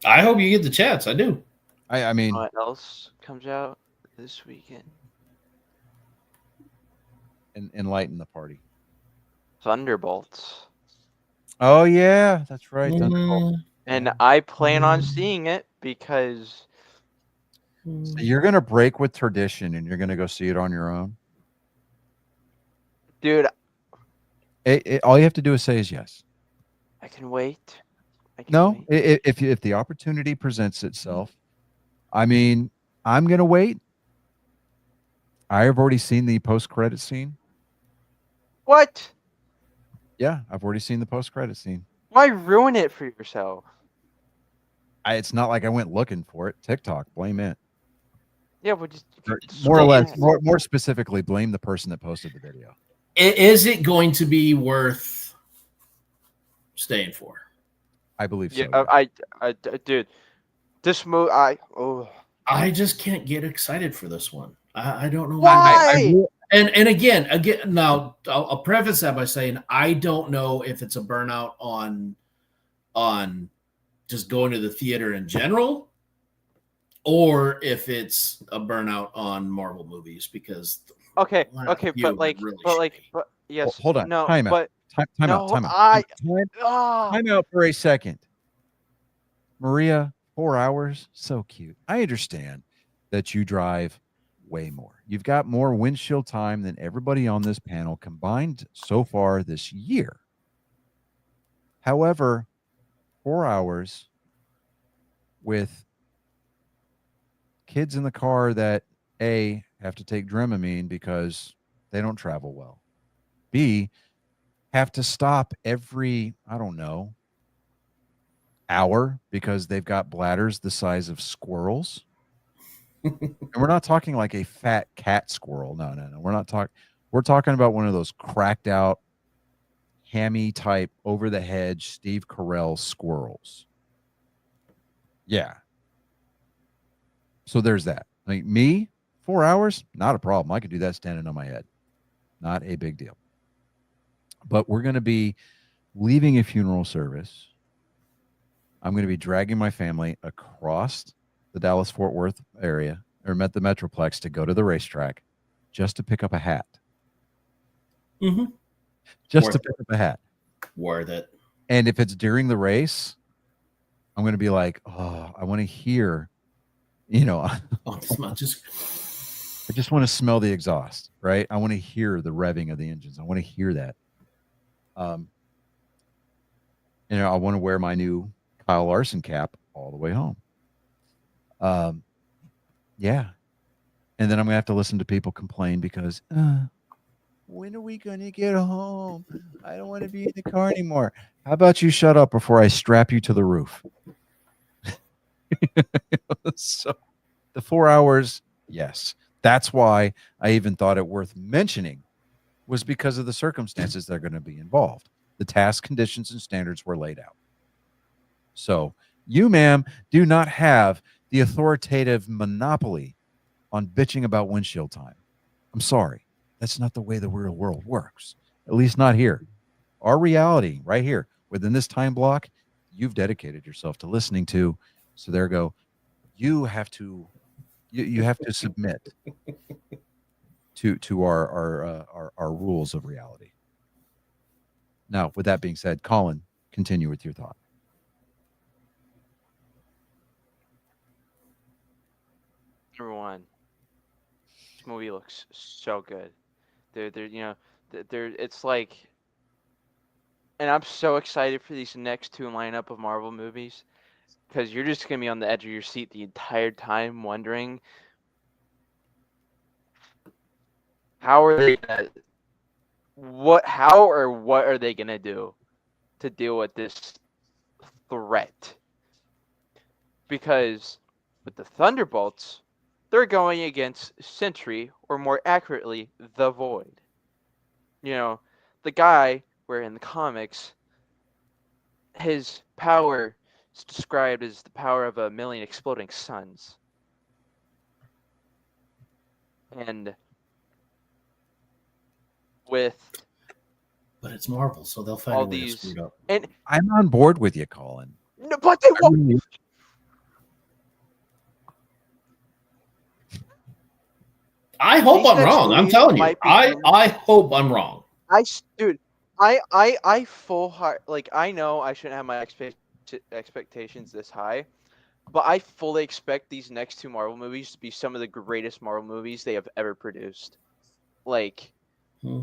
[SPEAKER 2] I hope you get the chance. I do.
[SPEAKER 1] I mean,
[SPEAKER 4] What else comes out this weekend?
[SPEAKER 1] enlighten the party.
[SPEAKER 4] Thunderbolts.
[SPEAKER 1] Oh yeah, that's right. Thunderbolt.
[SPEAKER 4] And I plan on seeing it because
[SPEAKER 1] So you're gonna break with tradition and you're gonna go see it on your own.
[SPEAKER 4] dude,
[SPEAKER 1] All you have to do is say is yes.
[SPEAKER 4] I can wait. I can
[SPEAKER 1] No,
[SPEAKER 4] wait.
[SPEAKER 1] if the opportunity presents itself, I mean, I'm gonna wait. I have already seen the post-credit scene.
[SPEAKER 4] What?
[SPEAKER 1] Yeah, I've already seen the post-credit scene.
[SPEAKER 4] Why ruin it for yourself?
[SPEAKER 1] It's not like I went looking for it. TikTok, blame it.
[SPEAKER 4] Yeah, but just
[SPEAKER 1] Or more or less,
[SPEAKER 4] scroll.
[SPEAKER 1] more specifically, blame the person that posted the video.
[SPEAKER 2] Is it going to be worth staying for?
[SPEAKER 1] I believe
[SPEAKER 4] Yeah,
[SPEAKER 1] so.
[SPEAKER 4] I, dude, this movie,
[SPEAKER 2] I just can't get excited for this one. I don't know
[SPEAKER 4] Why?
[SPEAKER 2] And again, now I'll preface that by saying I don't know if it's a burnout on just going to the theater in general, or if it's a burnout on Marvel movies because
[SPEAKER 4] Okay,
[SPEAKER 2] Well,
[SPEAKER 4] okay,
[SPEAKER 2] you
[SPEAKER 4] but
[SPEAKER 2] were
[SPEAKER 4] like,
[SPEAKER 2] really
[SPEAKER 4] but like,
[SPEAKER 2] shitty.
[SPEAKER 4] but yes,
[SPEAKER 1] Hold on.
[SPEAKER 4] no,
[SPEAKER 1] Time out.
[SPEAKER 4] but
[SPEAKER 1] Time
[SPEAKER 4] no,
[SPEAKER 1] out. Time out.
[SPEAKER 4] I,
[SPEAKER 1] Time out for a second. Maria, 4 hours, so cute. I understand that you drive way more. You've got more windshield time than everybody on this panel combined so far this year. However, 4 hours with kids in the car that A, have to take Dramamine because they don't travel well. B, have to stop every, I don't know, hour because they've got bladders the size of squirrels. And we're not talking like a fat cat squirrel. No. We're talking about one of those cracked out, hammy type, over the hedge Steve Carell squirrels. Yeah. So there's that. Like me, 4 hours, not a problem. I could do that standing on my head. Not a big deal. But we're going to be leaving a funeral service. I'm going to be dragging my family across the Dallas-Fort Worth area or the Metroplex to go to the racetrack just to pick up a hat.
[SPEAKER 2] Mm-hmm.
[SPEAKER 1] Just
[SPEAKER 2] Worth
[SPEAKER 1] to pick up a hat.
[SPEAKER 2] Worth it.
[SPEAKER 1] And if it's during the race, I'm going to be like, oh, I want to hear,
[SPEAKER 2] Oh, it's not just.
[SPEAKER 1] I just want to smell the exhaust, right? I want to hear the revving of the engines. I want to hear that. I want to wear my new Kyle Larson cap all the way home. Yeah. And then I'm going to have to listen to people complain because, when are we going to get home? I don't want to be in the car anymore. How about you shut up before I strap you to the roof? So the 4 hours, yes. That's why I even thought it worth mentioning was because of the circumstances that are going to be involved. The task conditions and standards were laid out. So You, ma'am, do not have the authoritative monopoly on bitching about windshield time. I'm sorry. That's not the way the real world works. At least not here. Our reality right here within this time block, you've dedicated yourself to listening to. So there go. You have to you have to submit to our rules of reality. Now, with that being said, Colin, continue with your thought.
[SPEAKER 4] Number one, this movie looks so good. They're you know, it's like, and I'm so excited for these next two lineup of Marvel movies because you're just gonna be on the edge of your seat the entire time, wondering how are they gonna, what are they gonna do to deal with this threat? Because with the Thunderbolts, they're going against Sentry, or more accurately, the Void. You know, the guy where in the comics, his power is described as the power of 1,000,000 exploding suns. And with
[SPEAKER 2] But it's Marvel, so they'll find
[SPEAKER 4] all
[SPEAKER 2] a way to
[SPEAKER 4] these,
[SPEAKER 2] screw it up.
[SPEAKER 4] and
[SPEAKER 1] I'm on board with you, Colin.
[SPEAKER 4] no, but they
[SPEAKER 1] I
[SPEAKER 4] won't.
[SPEAKER 1] really-
[SPEAKER 2] I hope
[SPEAKER 4] These
[SPEAKER 2] I'm
[SPEAKER 4] next
[SPEAKER 2] wrong. I'm
[SPEAKER 4] movies
[SPEAKER 2] telling you.
[SPEAKER 4] might be
[SPEAKER 2] I hope I'm wrong.
[SPEAKER 4] Dude, I full heart, like, I know I shouldn't have my expectations this high, but I fully expect these next two Marvel movies to be some of the greatest Marvel movies they have ever produced. Like,
[SPEAKER 2] Hmm.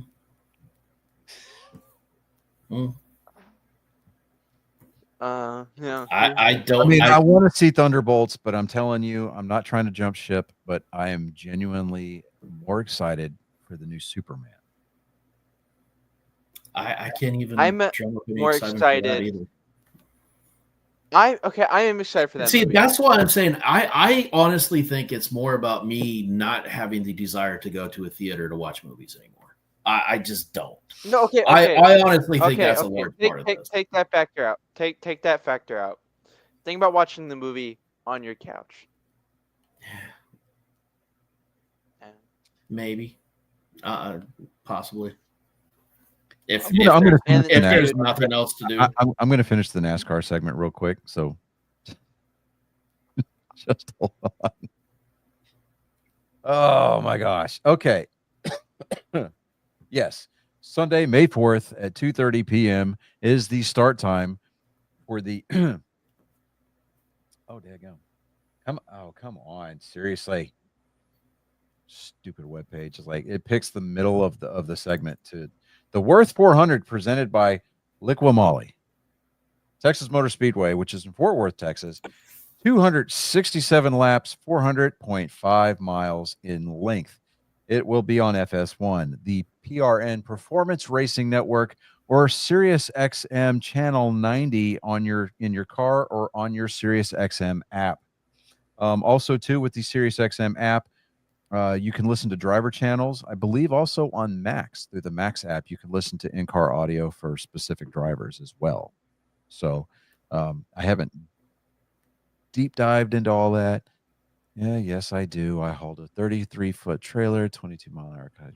[SPEAKER 4] yeah.
[SPEAKER 2] I don't.
[SPEAKER 1] I mean, I want to see Thunderbolts, but I'm telling you, I'm not trying to jump ship, but I am genuinely more excited for the new Superman.
[SPEAKER 2] I can't even.
[SPEAKER 4] I'm
[SPEAKER 2] drum up any
[SPEAKER 4] more
[SPEAKER 2] excitement for that
[SPEAKER 4] excited.
[SPEAKER 2] either.
[SPEAKER 4] I am excited for that
[SPEAKER 2] See,
[SPEAKER 4] movie.
[SPEAKER 2] that's why I'm saying I honestly think it's more about me not having the desire to go to a theater to watch movies anymore. I just don't.
[SPEAKER 4] No, okay.
[SPEAKER 2] I honestly think
[SPEAKER 4] Okay,
[SPEAKER 2] that's a
[SPEAKER 4] okay.
[SPEAKER 2] large part of this.
[SPEAKER 4] Take that factor out. Take that factor out. Think about watching the movie on your couch.
[SPEAKER 2] Maybe, possibly. If
[SPEAKER 1] I'm gonna
[SPEAKER 4] and
[SPEAKER 1] finish the
[SPEAKER 2] there's
[SPEAKER 1] NASCAR.
[SPEAKER 2] nothing else to do,
[SPEAKER 1] I'm going to finish the NASCAR segment real quick. So just hold on. Oh my gosh. Okay. Yes. Sunday, May 4th at 2:30 p.m. is the start time for the oh, daggone. Come on. Seriously. Stupid webpage. It's like it picks the middle of the segment to the Worth 400 presented by Liqua Moly. Texas Motor Speedway, which is in Fort Worth, Texas. 267 laps, 400.5 miles in length. It will be on FS1, the PRN Performance Racing Network, or Sirius XM Channel 90 in your car or on your Sirius XM app. Also, too, with the Sirius XM app, you can listen to driver channels. I believe also on Max, through the Max app, you can listen to in-car audio for specific drivers as well. So I haven't deep dived into all that. Yeah, yes, I do. I hauled a 33-foot trailer, 22-mile-an-hour car.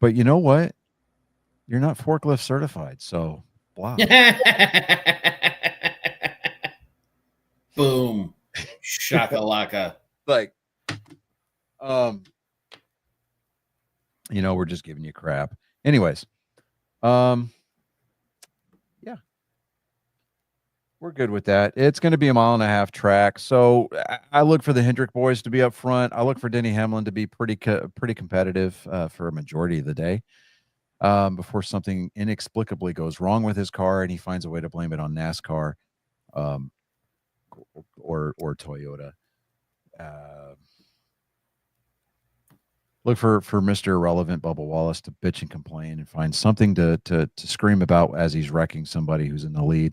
[SPEAKER 1] But you know what? You're not forklift certified, so blah.
[SPEAKER 2] boom, shakalaka.
[SPEAKER 1] Like, we're just giving you crap. Anyways, yeah, we're good with that. It's going to be a 1.5-mile track. So I look for the Hendrick boys to be up front. I look for Denny Hamlin to be pretty competitive for a majority of the day before something inexplicably goes wrong with his car and he finds a way to blame it on NASCAR or Toyota. Look for Mr. Irrelevant Bubba Wallace to bitch and complain and find something to scream about as he's wrecking somebody who's in the lead.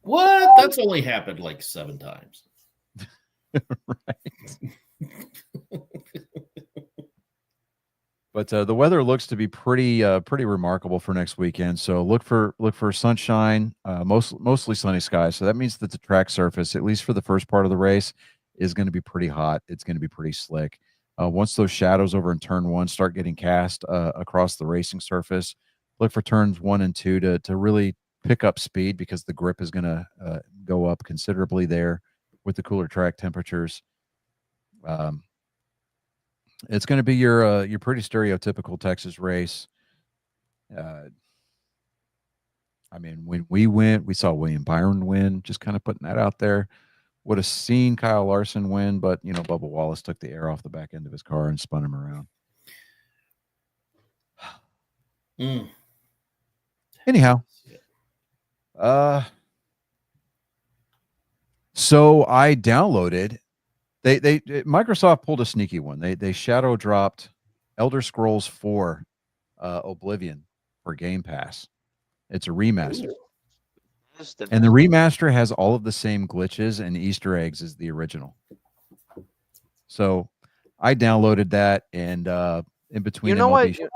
[SPEAKER 2] What? That's only happened like 7 times.
[SPEAKER 1] Right. But the weather looks to be pretty remarkable for next weekend. So look for sunshine, mostly sunny skies. So that means that the track surface, at least for the first part of the race, is going to be pretty hot. It's going to be pretty slick. Once those shadows over in turn one start getting cast across the racing surface, look for turns 1 and 2 to really pick up speed because the grip is going to go up considerably there with the cooler track temperatures. It's going to be your pretty stereotypical Texas race. I mean, when we went, we saw William Byron win. Just kind of putting that out there. Would have seen Kyle Larson win, but Bubba Wallace took the air off the back end of his car and spun him around. Anyhow, so I downloaded. Microsoft pulled a sneaky one. They shadow dropped Elder Scrolls 4 Oblivion for Game Pass. It's a remaster. And the remaster has all of the same glitches and Easter eggs as the original. So I downloaded that, and in between
[SPEAKER 4] You know what?
[SPEAKER 1] MLB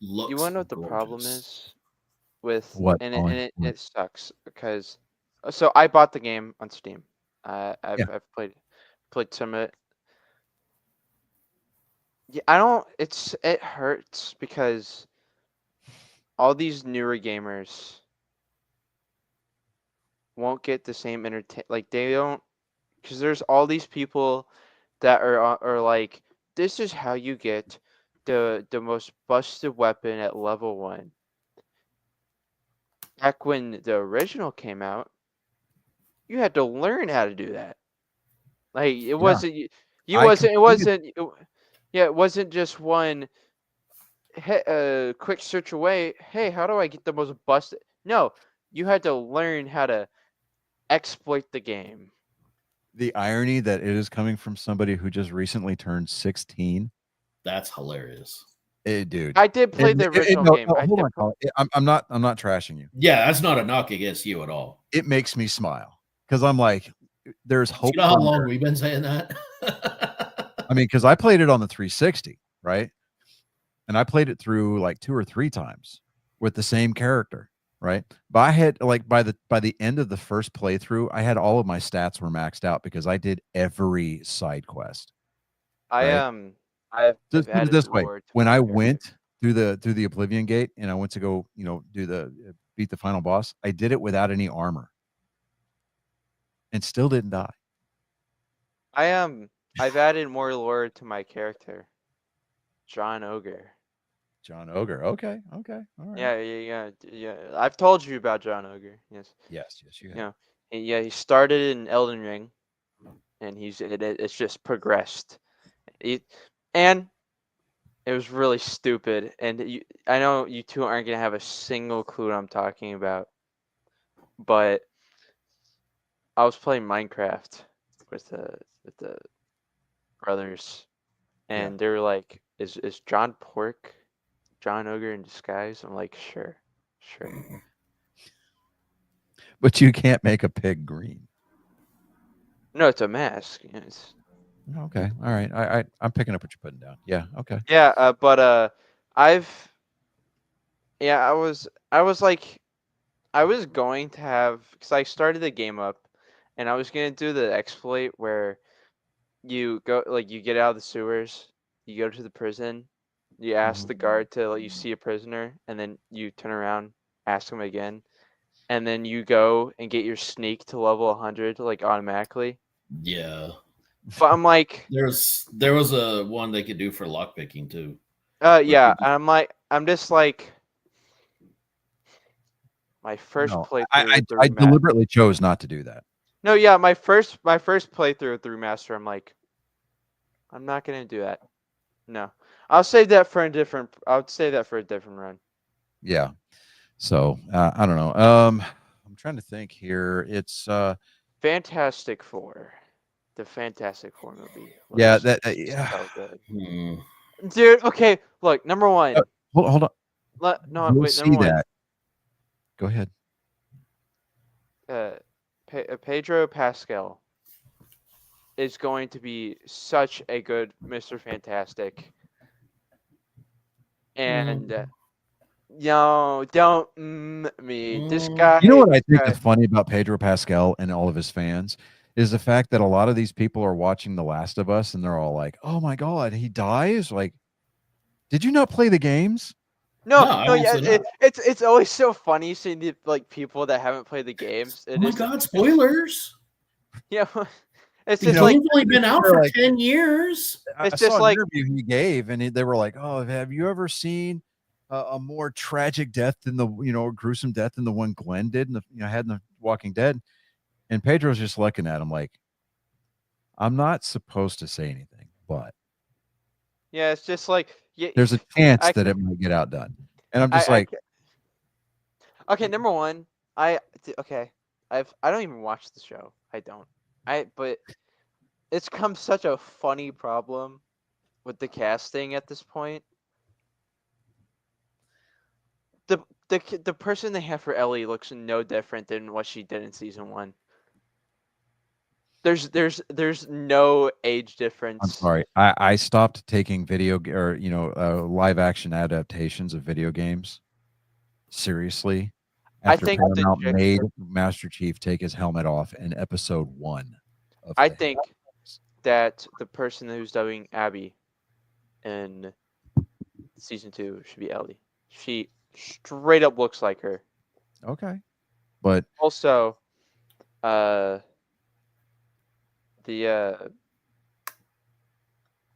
[SPEAKER 4] You want to know what the problem is with
[SPEAKER 1] What,
[SPEAKER 4] and
[SPEAKER 1] Colin?
[SPEAKER 4] it sucks because so I bought the game on Steam. I've played some of it. Yeah, I don't. It hurts because all these newer gamers won't get the same like they don't, because there's all these people that are like, this is how you get the most busted weapon at level 1. Back when the original came out, you had to learn how to do that. Like it wasn't it wasn't just one quick search away. Hey, how do I get the most busted? No, you had to learn how to exploit the game.
[SPEAKER 1] The irony that it is coming from somebody who just recently turned 16.
[SPEAKER 2] That's hilarious.
[SPEAKER 1] Dude,
[SPEAKER 4] I did play the original game.
[SPEAKER 1] Hold on, Colin. I'm not trashing you.
[SPEAKER 2] Yeah, that's not a knock against you at all.
[SPEAKER 1] It makes me smile because I'm like, there's hope.
[SPEAKER 2] You know how long we've been saying that?
[SPEAKER 1] I mean, because I played it on the 360, right? And I played it through like 2 or 3 times with the same character, right? But I had like by the end of the first playthrough, I had all of my stats were maxed out because I did every side quest.
[SPEAKER 4] I've
[SPEAKER 1] Just put it
[SPEAKER 4] added
[SPEAKER 1] this way:
[SPEAKER 4] lore to
[SPEAKER 1] when
[SPEAKER 4] my
[SPEAKER 1] I
[SPEAKER 4] character.
[SPEAKER 1] went through the Oblivion Gate and I went to go, beat the final boss, I did it without any armor and still didn't die.
[SPEAKER 4] I've added more lore to my character, John Ogre.
[SPEAKER 1] John Ogre. Okay. All right.
[SPEAKER 4] Yeah. I've told you about John Ogre. Yes.
[SPEAKER 1] Yes, you have.
[SPEAKER 4] He started in Elden Ring, and it's just progressed. And it was really stupid. And I know you two aren't gonna have a single clue what I'm talking about, but I was playing Minecraft with the brothers, and they were like, "Is John Pork, John Ogre in disguise?" I'm like, "Sure."
[SPEAKER 1] But you can't make a pig green.
[SPEAKER 4] No, it's a mask. Yes.
[SPEAKER 1] Okay. All right. I'm picking up what you're putting down. Yeah. Okay.
[SPEAKER 4] Yeah. But I was like, I was going to have, because I started the game up, and I was gonna do the exploit where you go, like, you get out of the sewers, you go to the prison, you ask the guard to let you see a prisoner, and then you turn around, ask him again, and then you go and get your sneak to level 100 like automatically.
[SPEAKER 2] Yeah.
[SPEAKER 4] But I'm like,
[SPEAKER 2] there was a one they could do for lockpicking too.
[SPEAKER 4] Yeah, and I'm just like, my first playthrough.
[SPEAKER 1] I deliberately chose not to do that.
[SPEAKER 4] No, yeah, my first playthrough through Master, I'm like, I'm not gonna do that. No, I'll save that for a different run.
[SPEAKER 1] Yeah. So I don't know. I'm trying to think here. It's
[SPEAKER 4] Fantastic Four, the Fantastic Four movie.
[SPEAKER 1] Yeah,
[SPEAKER 4] was
[SPEAKER 1] that
[SPEAKER 4] so good.
[SPEAKER 2] Hmm.
[SPEAKER 4] Dude, okay, look, number one.
[SPEAKER 1] Hold on.
[SPEAKER 4] No,
[SPEAKER 1] You'll
[SPEAKER 4] wait,
[SPEAKER 1] see
[SPEAKER 4] number one.
[SPEAKER 1] that. Go ahead.
[SPEAKER 4] Pedro Pascal is going to be such a good Mr. Fantastic. And no, don't me. This
[SPEAKER 2] Mm.
[SPEAKER 4] guy.
[SPEAKER 1] You know what I think
[SPEAKER 4] this
[SPEAKER 1] is funny about Pedro Pascal and all of his fans is the fact that a lot of these people are watching The Last of Us and they're all like, "Oh my god, he dies!" Like, did you not play the games?
[SPEAKER 4] No,
[SPEAKER 2] No,
[SPEAKER 4] no, yeah,
[SPEAKER 2] obviously not.
[SPEAKER 4] it's always so funny seeing the like people that haven't played the games.
[SPEAKER 2] Oh my God, spoilers!
[SPEAKER 4] Yeah, it's
[SPEAKER 1] You
[SPEAKER 4] just
[SPEAKER 1] know,
[SPEAKER 4] like
[SPEAKER 2] Game's only been out
[SPEAKER 1] they're
[SPEAKER 2] for
[SPEAKER 1] like-
[SPEAKER 2] 10 years.
[SPEAKER 1] I
[SPEAKER 4] It's
[SPEAKER 1] saw
[SPEAKER 4] just
[SPEAKER 1] an
[SPEAKER 4] like-
[SPEAKER 1] interview he gave, and they were like, "Oh, have you ever seen a more tragic death than the gruesome death than the one Glenn did in the had in the Walking Dead?" And Pedro's just looking at him like, "I'm not supposed to say anything, but
[SPEAKER 4] yeah, it's just like yeah.
[SPEAKER 1] there's a chance
[SPEAKER 4] I-
[SPEAKER 1] that it might get outdone." And I'm
[SPEAKER 4] I-
[SPEAKER 1] just
[SPEAKER 4] I
[SPEAKER 1] like,
[SPEAKER 4] ca- okay, number one, okay, I don't even watch the show. I don't. But it's come such a funny problem with the casting at this point. The person they have for Ellie looks no different than what she did in season 1. There's no age difference.
[SPEAKER 1] I'm sorry. I stopped taking live action adaptations of video games seriously
[SPEAKER 4] I
[SPEAKER 1] after
[SPEAKER 4] think
[SPEAKER 1] Paramount
[SPEAKER 4] the-
[SPEAKER 1] made Master Chief take his helmet off in episode 1 of
[SPEAKER 4] I
[SPEAKER 1] the
[SPEAKER 4] think that the person who's dubbing Abby in season 2 should be Ellie. She straight up looks like her.
[SPEAKER 1] Okay. But
[SPEAKER 4] Also, what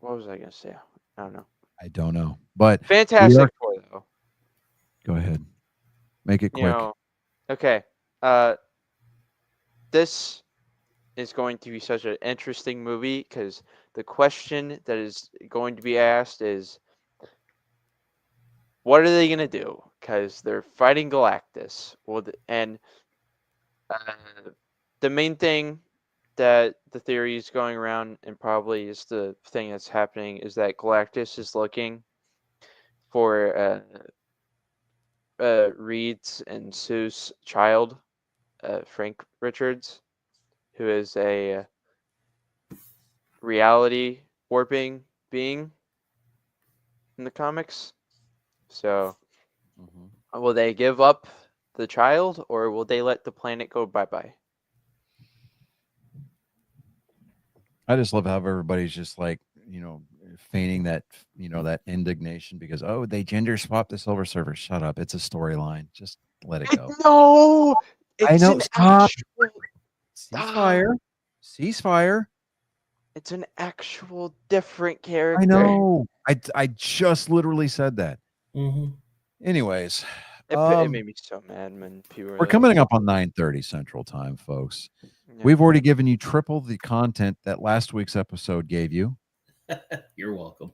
[SPEAKER 4] was I gonna say? I don't know.
[SPEAKER 1] I don't know. But
[SPEAKER 4] Fantastic
[SPEAKER 1] are-
[SPEAKER 4] Four though.
[SPEAKER 1] go ahead. Make it
[SPEAKER 4] You
[SPEAKER 1] quick.
[SPEAKER 4] know, okay. This is going to be such an interesting movie because the question that is going to be asked is, what are they gonna do? Because they're fighting Galactus. The main thing that the theory is going around, and probably is the thing that's happening, is that Galactus is looking for Reed's and Sue's child, Frank Richards, who is a reality warping being in the comics. So, will they give up the child, or will they let the planet go bye-bye?
[SPEAKER 1] I just love how everybody's just like, feigning that, that indignation because, oh, they gender swapped the Silver Surfer. Shut up. It's a storyline. Just let it go.
[SPEAKER 4] No, it's
[SPEAKER 1] know,
[SPEAKER 4] an
[SPEAKER 1] stop.
[SPEAKER 4] actual.
[SPEAKER 1] Ceasefire. Ceasefire.
[SPEAKER 4] It's an actual different character.
[SPEAKER 1] I know. I just literally said that.
[SPEAKER 2] Mhm.
[SPEAKER 1] Anyways,
[SPEAKER 4] It made me so mad when people were
[SPEAKER 1] we're
[SPEAKER 4] like,
[SPEAKER 1] coming up on 9:30 Central Time, folks.
[SPEAKER 4] yeah.
[SPEAKER 1] We've already given you triple the content that last week's episode gave you.
[SPEAKER 2] You're welcome.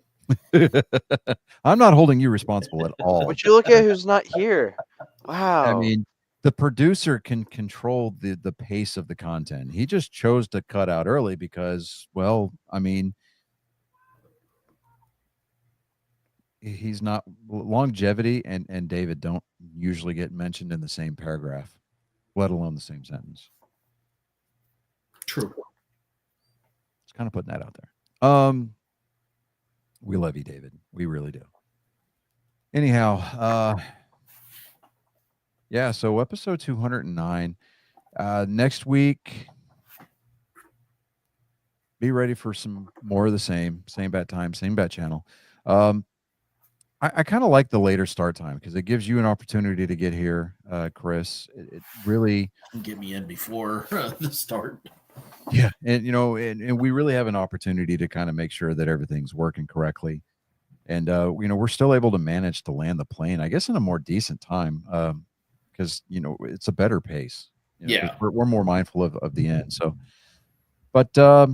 [SPEAKER 1] I'm not holding you responsible at all.
[SPEAKER 4] Would you look at who's not here? Wow.
[SPEAKER 1] I mean, the producer can control the pace of the content. He just chose to cut out early because, well, I mean, he's not longevity and David don't usually get mentioned in the same paragraph, let alone the same sentence.
[SPEAKER 2] True.
[SPEAKER 1] It's kind of putting that out there. We love you, David. We really do. Anyhow, yeah, so episode 209. Next week, be ready for some more of the same bat time, same bat channel. I kind of like the later start time because it gives you an opportunity to get here, Chris. It really
[SPEAKER 2] Get me in before the start.
[SPEAKER 1] Yeah, and and we really have an opportunity to kind of make sure that everything's working correctly, and we're still able to manage to land the plane, I guess, in a more decent time, because it's a better pace. 'Cause
[SPEAKER 2] Yeah.
[SPEAKER 1] we're more mindful of the end. So, but
[SPEAKER 2] Yeah,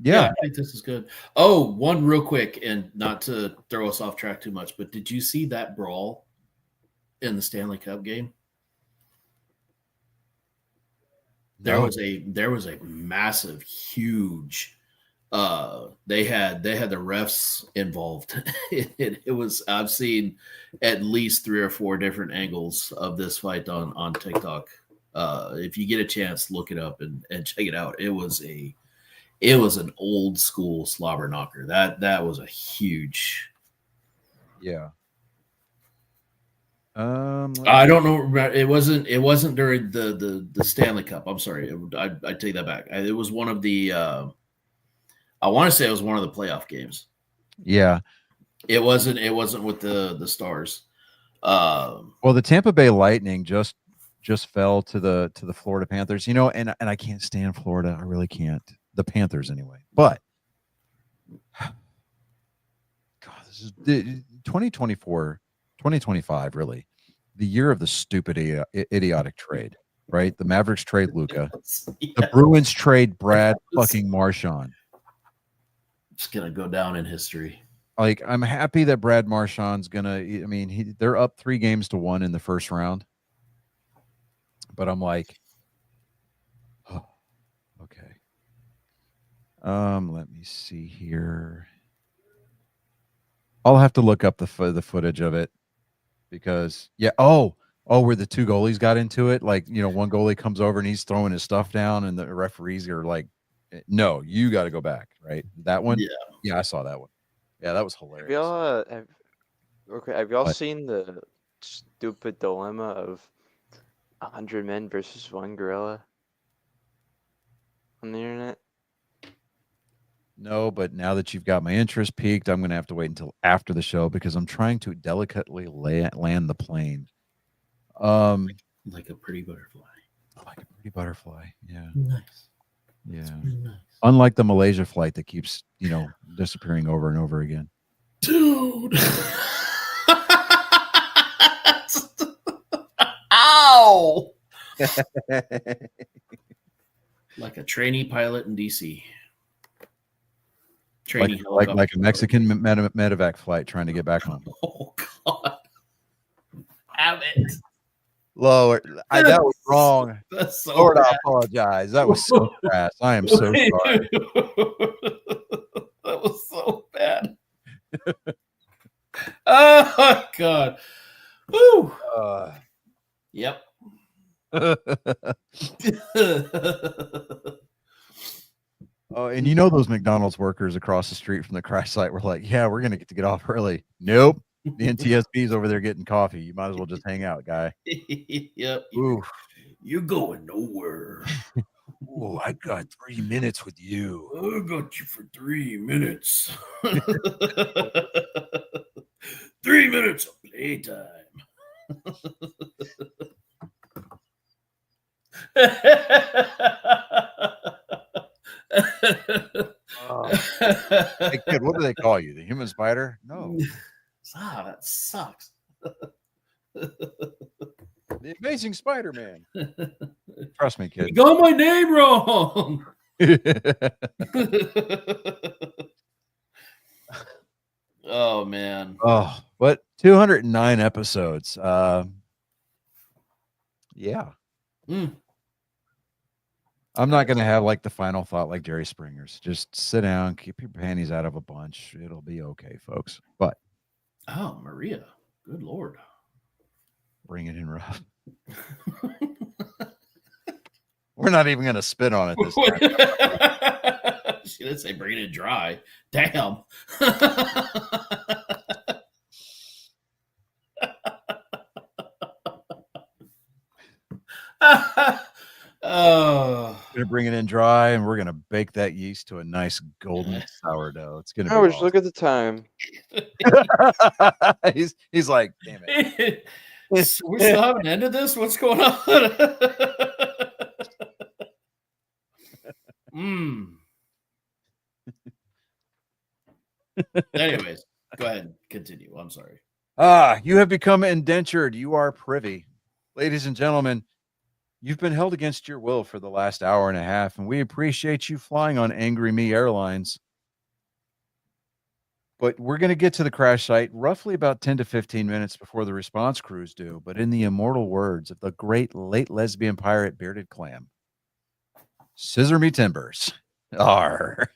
[SPEAKER 1] yeah,
[SPEAKER 2] I think this is good. Oh, one real quick, and not to throw us off track too much, but did you see that brawl in the Stanley Cup game? There
[SPEAKER 1] No.
[SPEAKER 2] was a massive, huge. They had the refs involved. It was. I've seen at least 3 or 4 different angles of this fight on TikTok. If you get a chance, look it up and check it out. It was an old school slobber knocker. That was a huge.
[SPEAKER 1] yeah.
[SPEAKER 2] I don't know. It wasn't during the Stanley Cup. I'm sorry. I take that back. It was one of the. I want to say it was one of the playoff games.
[SPEAKER 1] Yeah.
[SPEAKER 2] It wasn't with the Stars.
[SPEAKER 1] Well, the Tampa Bay Lightning just fell to the Florida Panthers. You know, and I can't stand Florida. I really can't. The Panthers anyway. But God, this is 2024, 2025, really. The year of the stupid idiotic trade, right? The Mavericks trade Luka. The Bruins trade Brad fucking Marchand.
[SPEAKER 2] It's gonna go down in history.
[SPEAKER 1] Like, I'm happy that Brad Marchand's gonna. I mean, they're up 3-1 in the first round, but I'm like, oh, okay. Let me see here. I'll have to look up the footage of it because where the two goalies got into it. Like, you know, one goalie comes over and he's throwing his stuff down, and the referees are like, "No, you got to go back." Right? That one. Yeah, I saw that one. Yeah, that was hilarious.
[SPEAKER 4] Have y'all seen the stupid dilemma of 100 men versus one gorilla on the internet?
[SPEAKER 1] No, but now that you've got my interest peaked, I'm going to have to wait until after the show because I'm trying to delicately land the plane.
[SPEAKER 2] Like a pretty butterfly.
[SPEAKER 1] Like a pretty butterfly. Yeah.
[SPEAKER 2] Nice.
[SPEAKER 1] Yeah.
[SPEAKER 2] Nice.
[SPEAKER 1] Unlike the Malaysia flight that keeps, disappearing over and over again.
[SPEAKER 2] Dude. Ow. Like a trainee pilot in DC.
[SPEAKER 1] Like a Mexican medevac flight trying to get back home.
[SPEAKER 2] Oh God! Have it.
[SPEAKER 1] Lower. That was wrong.
[SPEAKER 2] That's so
[SPEAKER 1] Lord,
[SPEAKER 2] bad.
[SPEAKER 1] I apologize. That was so fast. I am so sorry.
[SPEAKER 2] That was so bad. Oh God. Woo. Yep.
[SPEAKER 1] Oh, and you know those McDonald's workers across the street from the crash site were like, "Yeah, we're gonna get off early." Nope, the NTSB's over there getting coffee. You might as well just hang out, guy.
[SPEAKER 2] Yep.
[SPEAKER 1] Ooh,
[SPEAKER 2] You're going nowhere.
[SPEAKER 1] oh, I got 3 minutes with you.
[SPEAKER 2] I got you for 3 minutes. 3 minutes of playtime.
[SPEAKER 1] Hey kid, what do they call you? The human spider? No,
[SPEAKER 2] That sucks.
[SPEAKER 1] the amazing Spider-Man. Trust me,
[SPEAKER 2] You
[SPEAKER 1] kid.
[SPEAKER 2] got my name wrong. Oh man.
[SPEAKER 1] Oh, but 209 episodes. Yeah.
[SPEAKER 2] Mm.
[SPEAKER 1] I'm not gonna have like the final thought like Jerry Springer's. Just sit down, keep your panties out of a bunch. It'll be okay, folks. But
[SPEAKER 2] Oh, Maria. Good Lord.
[SPEAKER 1] bring it in rough. We're not even gonna spit on it this time.
[SPEAKER 2] She didn't say bring it in dry. Damn. Oh.
[SPEAKER 1] We're gonna bring it in dry, and we're gonna bake that yeast to a nice golden sourdough. It's gonna be
[SPEAKER 4] Howard,
[SPEAKER 1] awesome.
[SPEAKER 4] look at the time.
[SPEAKER 1] he's like, damn it.
[SPEAKER 2] We still haven't ended this? What's going on? Anyways, go ahead. Continue. I'm sorry.
[SPEAKER 1] You have become indentured. You are privy. Ladies and gentlemen, you've been held against your will for the last hour and a half, and we appreciate you flying on Angry Me Airlines. But we're going to get to the crash site roughly about 10 to 15 minutes before the response crews do. But in the immortal words of the great late lesbian pirate Bearded Clam, scissor me timbers. Arr.